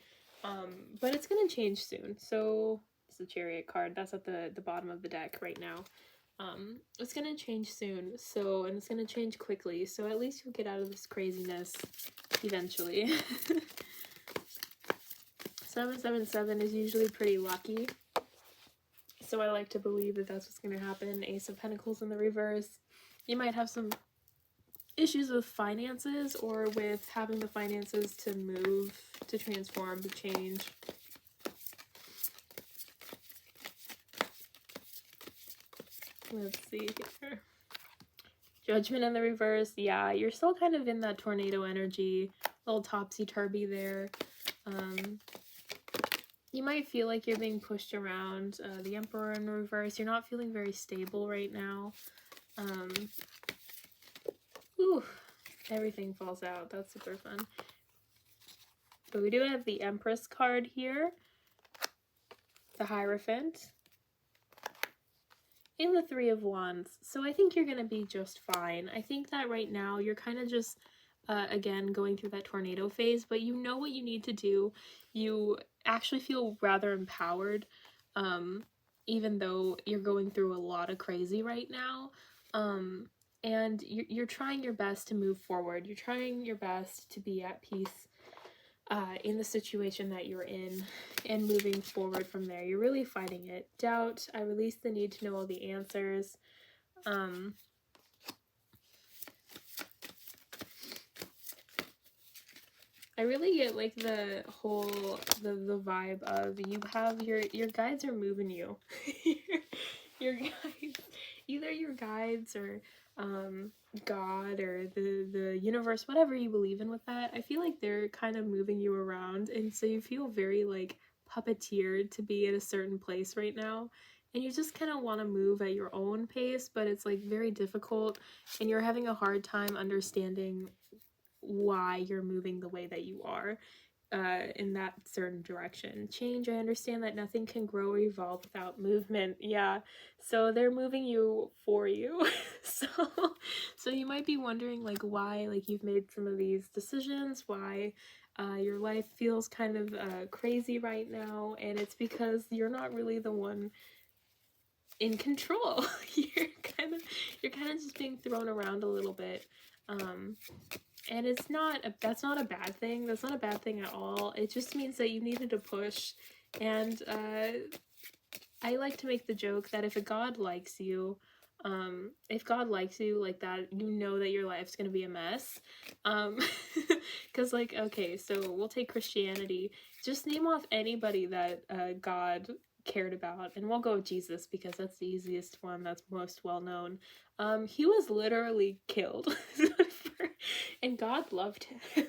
But it's gonna change soon. So it's the Chariot card that's at the bottom of the deck right now. It's gonna change soon, so, and it's gonna change quickly, so at least you'll get out of this craziness eventually. 777 is usually pretty lucky, so I like to believe that that's what's gonna happen. Ace of Pentacles in the reverse. You might have some issues with finances, or with having the finances to move, to transform, to change. Let's see here. Judgment in the reverse. Yeah, you're still kind of in that tornado energy, a little topsy-turvy there. You might feel like you're being pushed around. The Emperor in reverse. You're not feeling very stable right now. Ooh, everything falls out. That's super fun. But we do have the Empress card here, the Hierophant, and the 3 of Wands. So I think you're going to be just fine. I think that right now you're kind of just, again, going through that tornado phase, but you know what you need to do. You actually feel rather empowered, even though you're going through a lot of crazy right now. And you're trying your best to move forward. You're trying your best to be at peace in the situation that you're in, and moving forward from there. You're really fighting it. Doubt. I release the need to know all the answers. I really get like the whole the vibe of you have your guides are moving you. Your guides, either your guides or God or the universe, whatever you believe in with that. I feel like they're kind of moving you around, and so you feel very like puppeteered to be at a certain place right now, and you just kind of want to move at your own pace, but it's like very difficult, and you're having a hard time understanding why you're moving the way that you are in that certain direction. Change, I understand that nothing can grow or evolve without movement. Yeah, so they're moving you for you. so you might be wondering like why like you've made some of these decisions, why your life feels kind of crazy right now, and it's because you're not really the one in control. You're kind of just being thrown around a little bit. And that's not a bad thing. That's not a bad thing at all. It just means that you needed to push. And I like to make the joke that if God likes you like that, you know that your life's gonna be a mess. Because like, okay, so we'll take Christianity. Just name off anybody that God cared about, and we'll go with Jesus because that's the easiest one, that's most well known. He was literally killed and God loved him.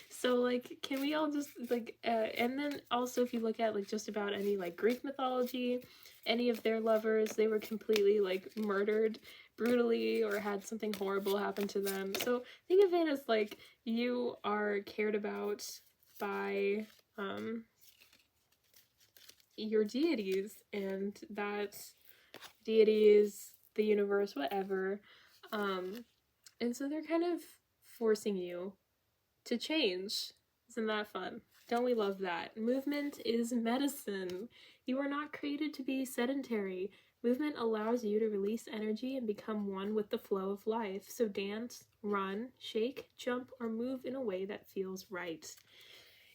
So like, can we all just like and then also if you look at like just about any like Greek mythology, any of their lovers, they were completely like murdered brutally or had something horrible happen to them. So think of it as like you are cared about by your deities, and that deities, the universe, whatever. And so they're kind of forcing you to change. Isn't that fun? Don't we love that? Movement is medicine. You are not created to be sedentary. Movement allows you to release energy and become one with the flow of life. So dance, run, shake, jump, or move in a way that feels right.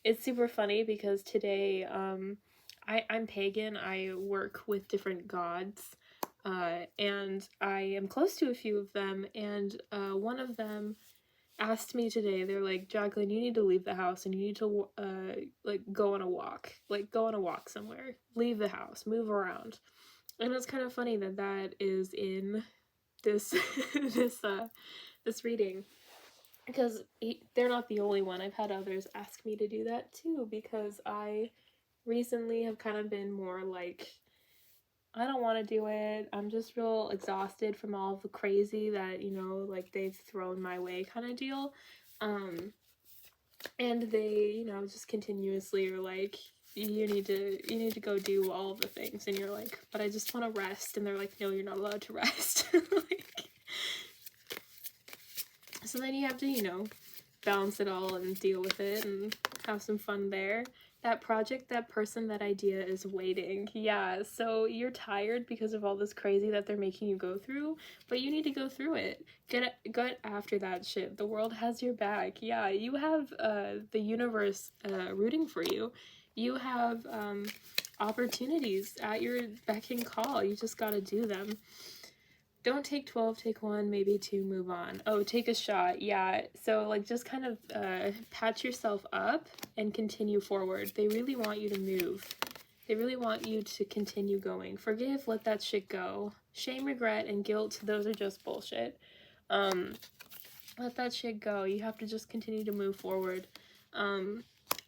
It's super funny because today I'm pagan. I work with different gods. And I am close to a few of them, and one of them asked me today, they're like, Jacqueline, you need to leave the house and you need to like go on a walk somewhere, leave the house, move around. And it's kind of funny that that is in this this reading, because they're not the only one. I've had others ask me to do that too, because I recently have kind of been more like, I don't want to do it. I'm just real exhausted from all the crazy that, like they've thrown my way kind of deal. And they, just continuously are like, you need to go do all the things. And you're like, but I just want to rest. And they're like, no, you're not allowed to rest. Like, so then you have to, balance it all and deal with it and have some fun there. That project, that person, that idea is waiting. Yeah, so you're tired because of all this crazy that they're making you go through, but you need to go through it. Get after that shit. The world has your back. Yeah, you have the universe rooting for you. You have opportunities at your beck and call. You just gotta do them. Don't take 12, take 1, maybe 2, move on. Oh, take a shot. Yeah, so like just kind of patch yourself up and continue forward. They really want you to move. They really want you to continue going. Forgive, let that shit go. Shame, regret, and guilt, those are just bullshit. Let that shit go. You have to just continue to move forward.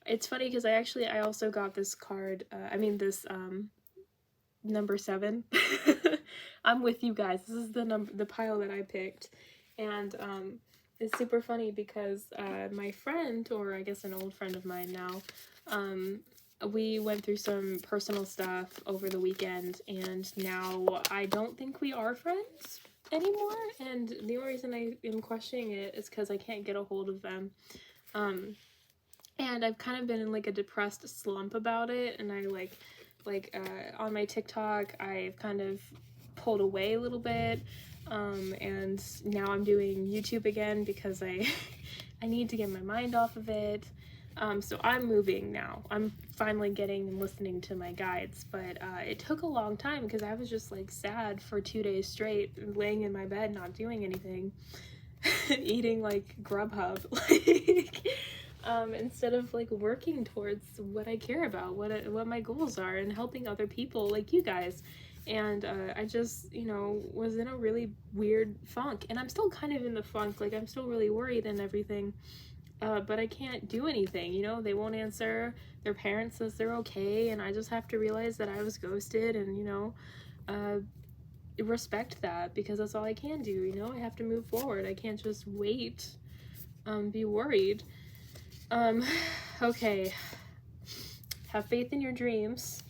It's funny because I also got this card, this number 7. I'm with you guys. This is the pile that I picked, and it's super funny because my friend, or I guess an old friend of mine now, we went through some personal stuff over the weekend, and now I don't think we are friends anymore. And the only reason I am questioning it is because I can't get a hold of them. And I've kind of been in like a depressed slump about it, and I on my TikTok, I've kind of pulled away a little bit, and now I'm doing YouTube again because I need to get my mind off of it. So I'm moving now. I'm finally getting and listening to my guides, but it took a long time because I was just like sad for 2 days straight, laying in my bed, not doing anything, eating like Grubhub, instead of like working towards what I care about, what my goals are, and helping other people like you guys. And I just, was in a really weird funk, and I'm still kind of in the funk, like I'm still really worried and everything, but I can't do anything, they won't answer, their parents says they're okay, and I just have to realize that I was ghosted, and respect that, because that's all I can do. I have to move forward. I can't just wait, be worried. Okay. Have faith in your dreams.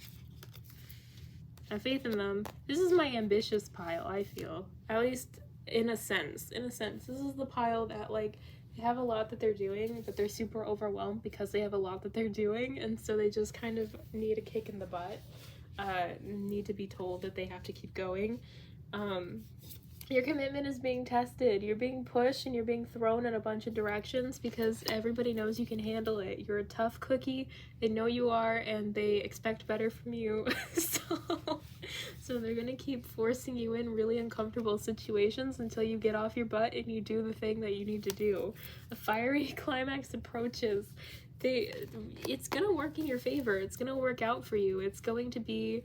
Have faith in them. This is my ambitious pile, I feel. At least in a sense. This is the pile that, like, they have a lot that they're doing, but they're super overwhelmed because they have a lot that they're doing, and so they just kind of need a kick in the butt. need to be told that they have to keep going. Your commitment is being tested. You're being pushed and you're being thrown in a bunch of directions because everybody knows you can handle it. You're a tough cookie. They know you are, and they expect better from you. So they're gonna keep forcing you in really uncomfortable situations until you get off your butt and you do the thing that you need to do. A fiery climax approaches. It's gonna work in your favor. It's gonna work out for you. It's going to be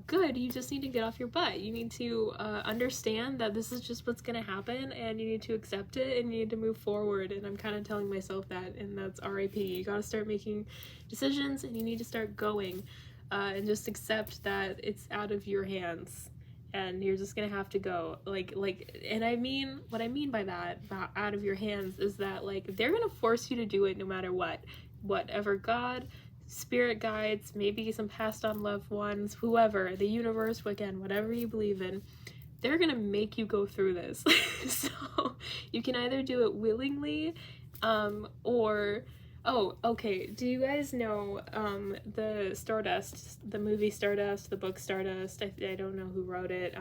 good. You just need to get off your butt. You need to understand that this is just what's gonna happen, and you need to accept it, and you need to move forward. And I'm kind of telling myself that, and that's RIP. You gotta start making decisions, and you need to start going, and just accept that it's out of your hands, and you're just gonna have to go. And I mean, what I mean by that, out of your hands, is that like they're gonna force you to do it no matter what, whatever God, spirit guides, maybe some passed on loved ones, whoever, the universe, again, whatever you believe in, they're gonna make you go through this. So you can either do it willingly, or oh, okay, do you guys know the Stardust, the movie Stardust, the book Stardust? I don't know who wrote it.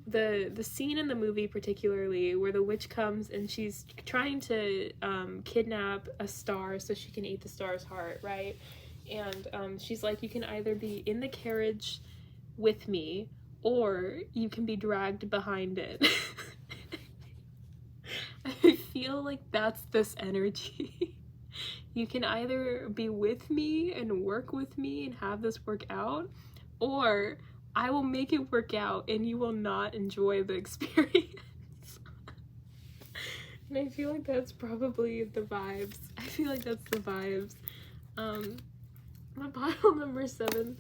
The scene in the movie particularly where the witch comes and she's trying to kidnap a star so she can eat the star's heart, right? And she's like, you can either be in the carriage with me or you can be dragged behind it. I feel like that's this energy. You can either be with me and work with me and have this work out, or I will make it work out and you will not enjoy the experience. And I feel like that's probably the vibes. I feel like that's the vibes. My pile number 7,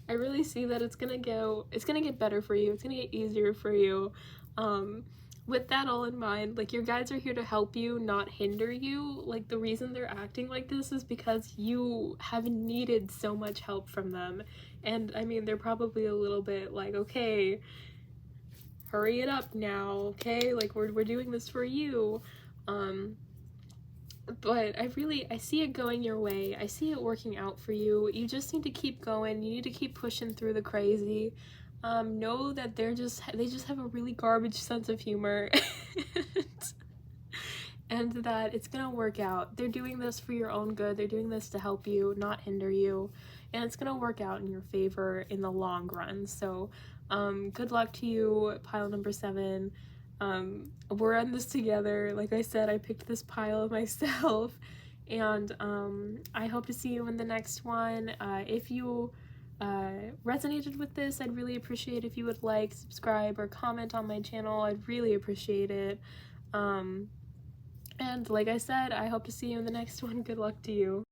I really see that it's gonna get better for you. It's gonna get easier for you. With that all in mind, like, your guides are here to help you, not hinder you. Like, the reason they're acting like this is because you have needed so much help from them. And I mean, they're probably a little bit like, okay, hurry it up now, okay? Like, we're doing this for you. But I see it going your way. I see it working out for you. You just need to keep going. You need to keep pushing through the crazy. Know that they just have a really garbage sense of humor. And that it's gonna work out. They're doing this for your own good. They're doing this to help you, not hinder you. And it's gonna work out in your favor in the long run. So good luck to you, pile number 7. We're in this together. Like I said, I picked this pile myself, and I hope to see you in the next one. If you resonated with this, I'd really appreciate if you would like, subscribe, or comment on my channel. I'd really appreciate it. And like I said, I hope to see you in the next one. Good luck to you.